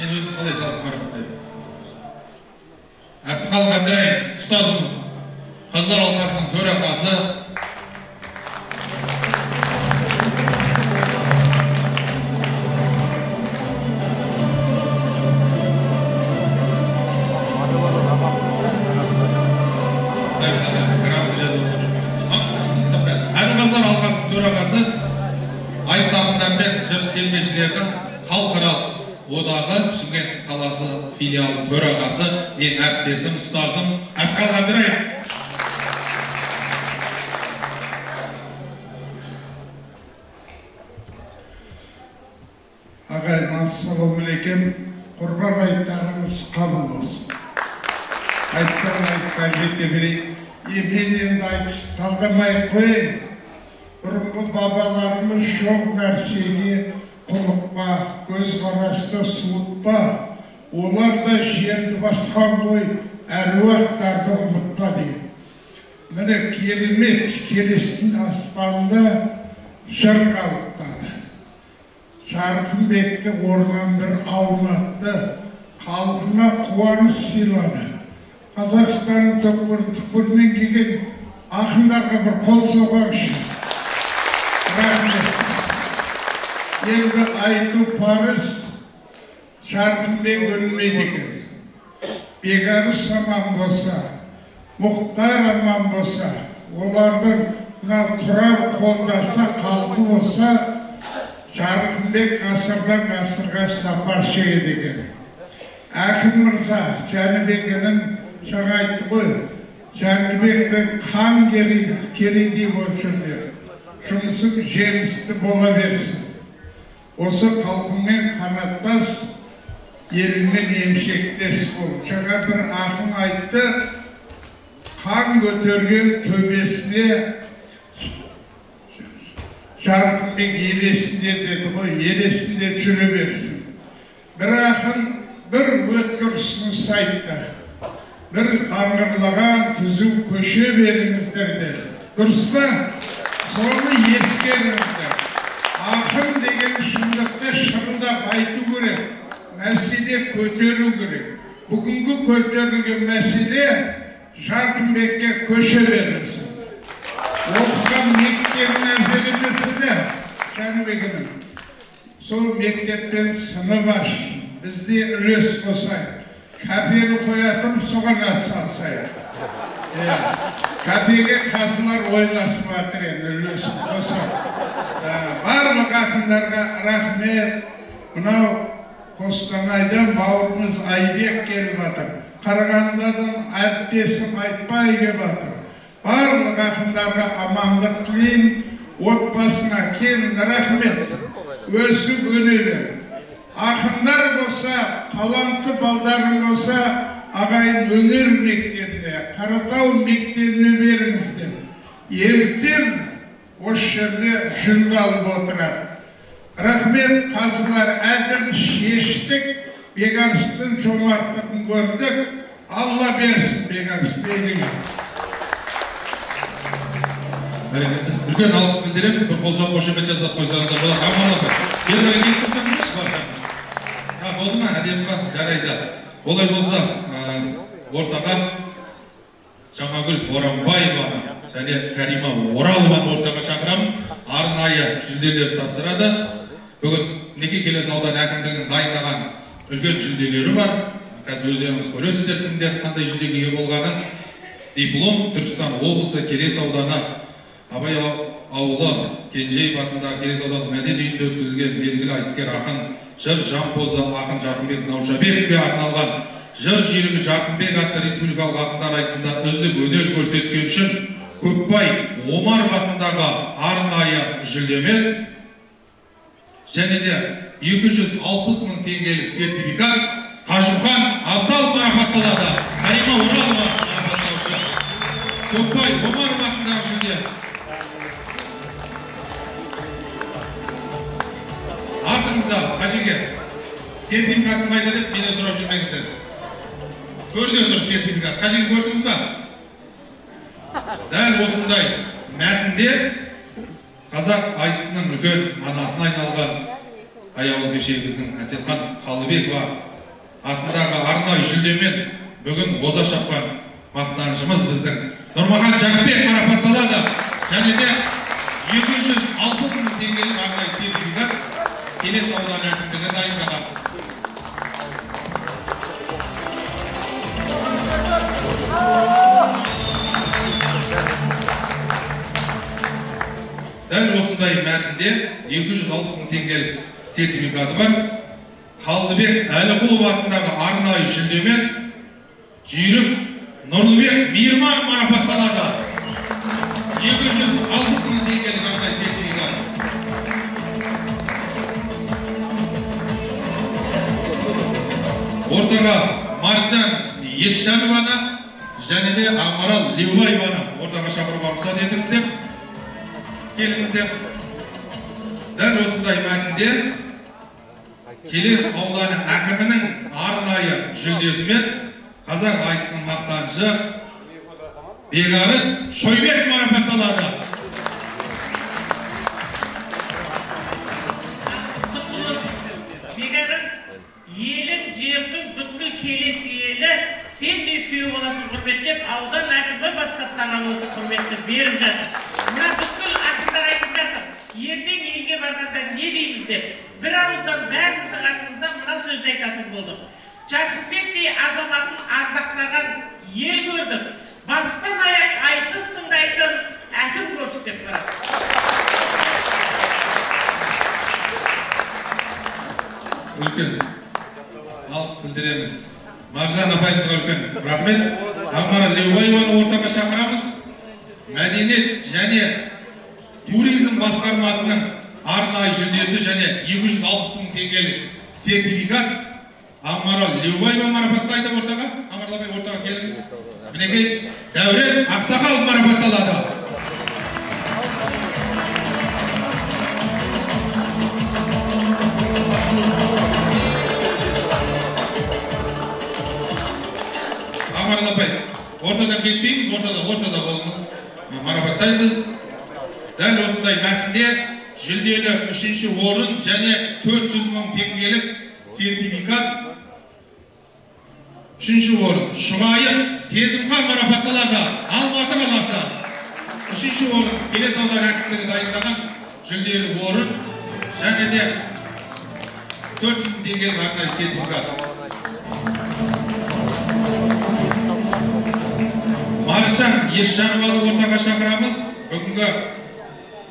мен өзім қалай жалғыз марапаттаймын. Әбдіхалық Әбдірайым ұстазымыз, Қазылар алқасының төрағасы. Қазылар алқасының төрағасы, айтыс ақындармен жыр термешілердің халықаралық одағы Шымкент қаласы филиалы төрағасы, мен әріптесім, ұстазым Әбдіхалық Әбдірайым. Ағайын, ассалаумағалейкум. Құрбан айттарыңыз қабыл болсын. Айтқан жете берейік. Мен енді айтыс талдамай қойын. Бұрынғы бабаларымыз жоқ нәрсеге құлықпа, көзқарасты суытпа. Олар да жерді басқан ғой, әруақтарды ұмытпа деген. Міне керемет келестің аспанында жыр қалықтады. Жарқынбекті орландыр аунатты, халқына қуаныш сыйлады. Қазақстанның түкпір-түкпірінен келген ақындарға бір қол соғайықшы. Рахмет. Енді айту парыз, Жарқынбек өлмейді екен. Бекарыс аман болса, Мұхтар аман болса, олардың тұрар қолдаса, қалқы болса, Жарқынбек ғасырдан ғасырға сапар шегеді екен. Әкім мырза, Жәнібекінің жаңа айтты ғой, Жәнібектің қан керейдей болып жүрді. Жұмысың жемісті бола берсін. Осы халқыңмен қанаттас, еліңмен емшектес бол. Жаңа бір ақын айтты, қан көтерген төбесіне Жарқынбек елесінде деді ғой, елесінде жүре берсін. Бір ақын бір өткір ұсыныс айтты. Бір даңғырлаған түзу көше беріңіздер деді. Дұрыс па? Соны ескеріңіздер. Ақын деген шындықты шырылдап айту керек. Мәселе көтеру керек. Бүгінгі көтерілген мәселе Жарқынбекке көше берілсін. Оқыған мектебінен берілмесіне Жәнібегінің. Сол мектептен сынып аш, бізде үлес қосайық. Кәпені қоятым, соған атсалсайық. Кәпеге қазылар ойласып жатыр енді үлес қосайық. Барлық ақындарға рахмет. Мынау Қостанайдан бауырымыз Айбек келіп жатыр. Қарағандыдан әріптесім Айтбай келіп жатыр. Барлық ақындарға амандық тілеймін, отбасына келін рахмет, өсіп өнелер. Ақындар болса, талантты балдарың болса, ағайын өнер мектебіне, Қаратау мектебіне беріңіздер. Ертең осы жерде жүлде алып отырады. Рахмет, қазылар, әділ шештік, Бекарыстың жомарттығын көрдік. Алла берсін Бекарыс бейліңе. Үлкен алғыс білдіреміз, бір қол соқ қошемет жасап қойсаңыздар болады. Аман олар. Елбай кейін тұрсаңыздаршы баршаңыз. Болды ма? Әдемі ба? Жарайды. Олай болса, ортаға Жаңагүл Боранбаеваны және Кәрима Оралованы ортаға шақырамын. Арнайы жүлделер тапсырады. Бүгін неке келесі аудан әкімдігінің дайындаған үлкен жүлделері бар. Қазір өздеріңіз көресіздер кімдер қандай жүлдеге ие болғанын. Диплом Түркістан облысы Келес ауданы Абай ауылы Кенжеев атындағы Келес ауданы мәдениет үйінде өткізілген белгілі айтыскер ақын жыр Жампозы ақын Жарқынбек Наужабековке арналған жыр жүйрігі Жарқынбек атты республикалық ақындар айтысында үздік өнер көрсеткен үшін Көпбай Омаров атындағы арнайы жүлдемен және де 260 мың теңгелік сертификат Қашымхан Абзал марапатталады. Кәрима Оралова марапаттаушы. Көпбай Омаров атындағы жүлде. Артыңызда Қажеге сертификатын қайда деп менен сұрап жүрмеңіздер. Көрде тұр сертификат. Қажеге көрдіңіз ба? Дәл осындай мәтінде қазақ айтысының үлкен анасына айналған аяулы кешегіміздің Әселхан Қалыбекова атындағы арнайы жүлдемен бүгін оза шапқан мақтанышымыз біздің Нұрмахан Жақпек марапатталады. Және де 260 мың теңгелік арнайы сертификат Келес ауданы әкімдігі дайындаған. Дәл осындай мәтінде 260 мың теңгелік сертификаты бар. Қалдыбек Әліқұлов атындағы арнайы жүлдемен Жүйрік Нұрлыбек Мейірман марапатталады. 260 мың теңгелік арнайы сертификат. Ортаға Маржан Есжанованы және де Амарал Леубаеваны ортаға шақыруға рұқсат етіңіздер. Келіңіздер. Дәл осындай мәтінде Келес ауданы әкімінің арнайы жүлдесімен қазақ айтысының мақтанышы Бегарыс Шойбек марапатталады. Бегарыс, елің жердің бүткіл Келес елі сен де күйеу боласың құрметтеп, аудан әкімі бастап саған осы құрметті беріп жатыр. Мына бүткіл әкімдер айтып жатыр. Ертең елге барғанда не дейміз деп, бір ауыздан бәріміздің атымыздан мына сөзді айтатын болдық. Жақыпбектей азаматын ардақтаған ел көрдік. Бастан аяқ айтыс тыңдайтын әкім көрдік деп барады. Үлкен алғыс білдіреміз. Маржан апайымызға үлкен рахмет. Амара Леубаеваны ортаға шақырамыз. Мәдениет және туризм басқармасының арнайы жүлдесі және 260 мың теңгелік сертификат Амарал Леубаева марапаттайды ортаға. Амарал апай ортаға келіңіз. Мінекей Дәурен Ақсақал марапатталады. Амарал апай, ортадан кетпейміз, ортада болыңыз. Марапаттайсыз. Дәл осындай мәтінде жүлделі 3-ші орын және 400 мың теңгелік сертификат. 3-ші орын Шұғайы Сезімхан марапатталады. Алматы қаласы. 3-ші орын Келес ауданы әкімдігі дайындаған жүлделі орын және де 400 мың теңгелік арнайы сертификат. Маржан Есжанованы ортаға шақырамыз. Бүгінгі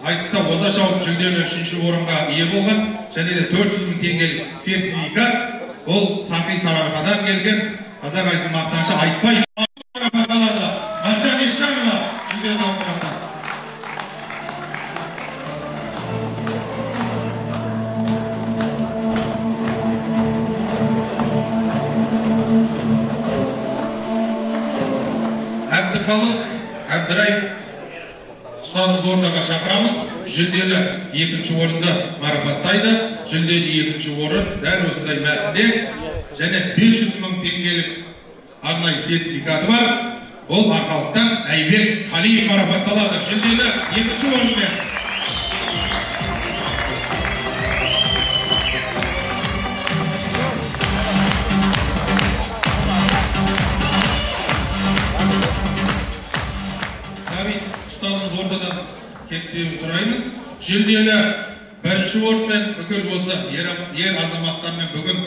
айтыста оза шауып жүлделі 3-ші орынға ие болған және де 400 мың теңгелік сертификат. Ол Сақи Сарыарқадан келген қазақ айтысының мақтанышы Айтбай марапатталады. Маржан Есжанова жүлделі тапсырады. Әбдіхалық Әбдірай ұстазымызды ортаға шақырамыз. Жүлделі 2-ші орынды марапаттайды. Жүлделі 2-ші орын дәл осындай мәтінде және 500 мың теңгелік арнайы сертификаты бар. Ол Арқалықтан Айбек Қалиев марапатталады. Жүлделі 2-ші орынмен. Ұстазымыз ортадан кетпеуін сұраймыз. Жүлделі 1-ші орынмен бүкіл осы ер азаматтармен бүгін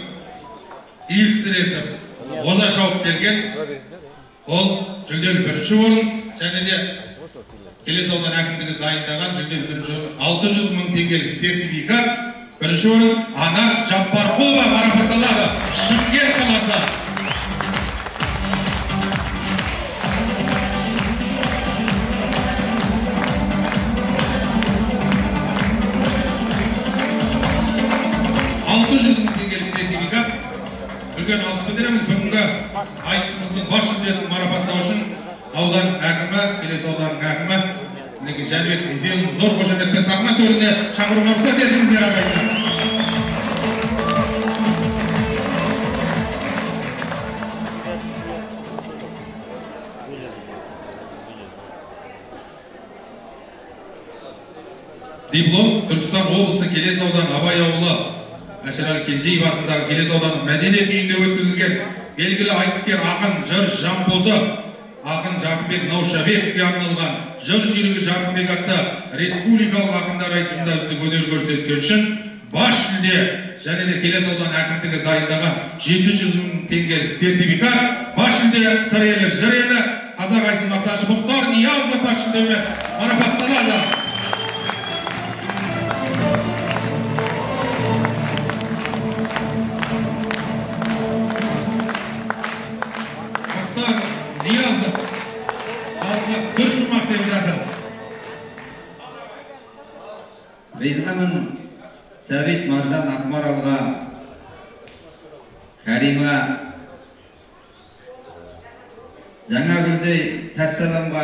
иық тіресіп оза шауып берген. Ол жүлделі 1-ші орын және де Келес ауданы әкімдігі дайындаған жүлделі 1-ші орын 600 мың теңгелік сертификат. 1-ші орын Анар Жаппарқұлова марапатталады. Шымкент қаласы. Үлкен алғыс білдіреміз. Бүгінгі айтысымыздың бас жүлдесін марапаттау үшін аудан әкімі, Келес ауданының әкімі Жәнібек Ізенов зор қошеметпен сахна төріне шақыруға рұқсат етіңіздер ағайындар. Диплом Түркістан облысы Келес ауданы Абай ауылы Әшірәлі Кенжеев атындағы Келес ауданының мәдениет үйінде өткізілген белгілі айтыскер ақын жыр Жампозы ақын Жақынбек Наушабековке арналған жыр жүйрігі Жарқынбек атты республикалық ақындар айтысында үздік өнер көрсеткен үшін бас жүлде және де Келес ауданы әкімдігі дайындаған 700.000 теңгелік сертификат, бас жүлде сыр елі, жыр елі, қазақ айтысын мақташы Мұхтар Ниязов бас жүлдемен марапатталады. Мұхтар Ниязов халыққа бір шумақ деп жатыр. Ризамын Сәбит Маржан Ақмаралға, Карима Жаңагүлдей тәтті адамға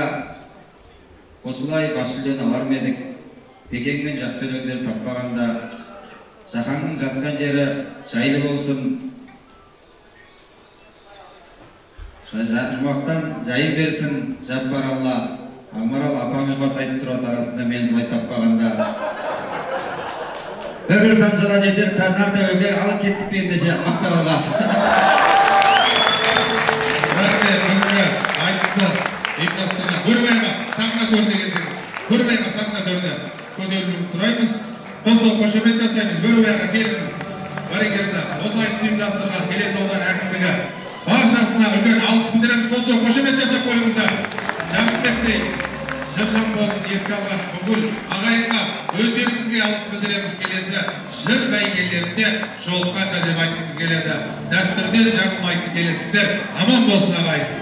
осылай бас жүлдені алар ма едік? Бекеңмен жақсы өлеңдер таппағанда, Жаһанның жатқан жері жайлы болсын. Жұмақтан жайын берсін, Жаппар Алла. Ақмарал апам ұйқас айтып тұрады арасында мен жылай таппағанда. Бір самсала жетер тарнар тәуеге алып кеттік ендеше мақтағалға. Рахмет, бүгінгі айтысты ұйымдастырған Бөрібайға сахна төріне келсеңіз. Бөрібайға сахна төріне көтерілуіңізді сұраймыз. Қосылып қошемет жасаймыз. Бөрібайға келіңіз. Бәрекелді. Осы айтысты ұйымдастырған Келес ауданы әкімдігі баршасына үлкен алғыс білдіреміз. Қосылып қошемет жасап қойыңыздар. Жақынбектей жыр Жампозын еске алған бүкіл ағайынға өздеріңізге алғыс білдіреміз. Келесі жыр бәйгелерінде жолыққанша деп айтқымыз келеді. Дәстүрден жаңылмайтын келесіздер. Аман болсын ағайын.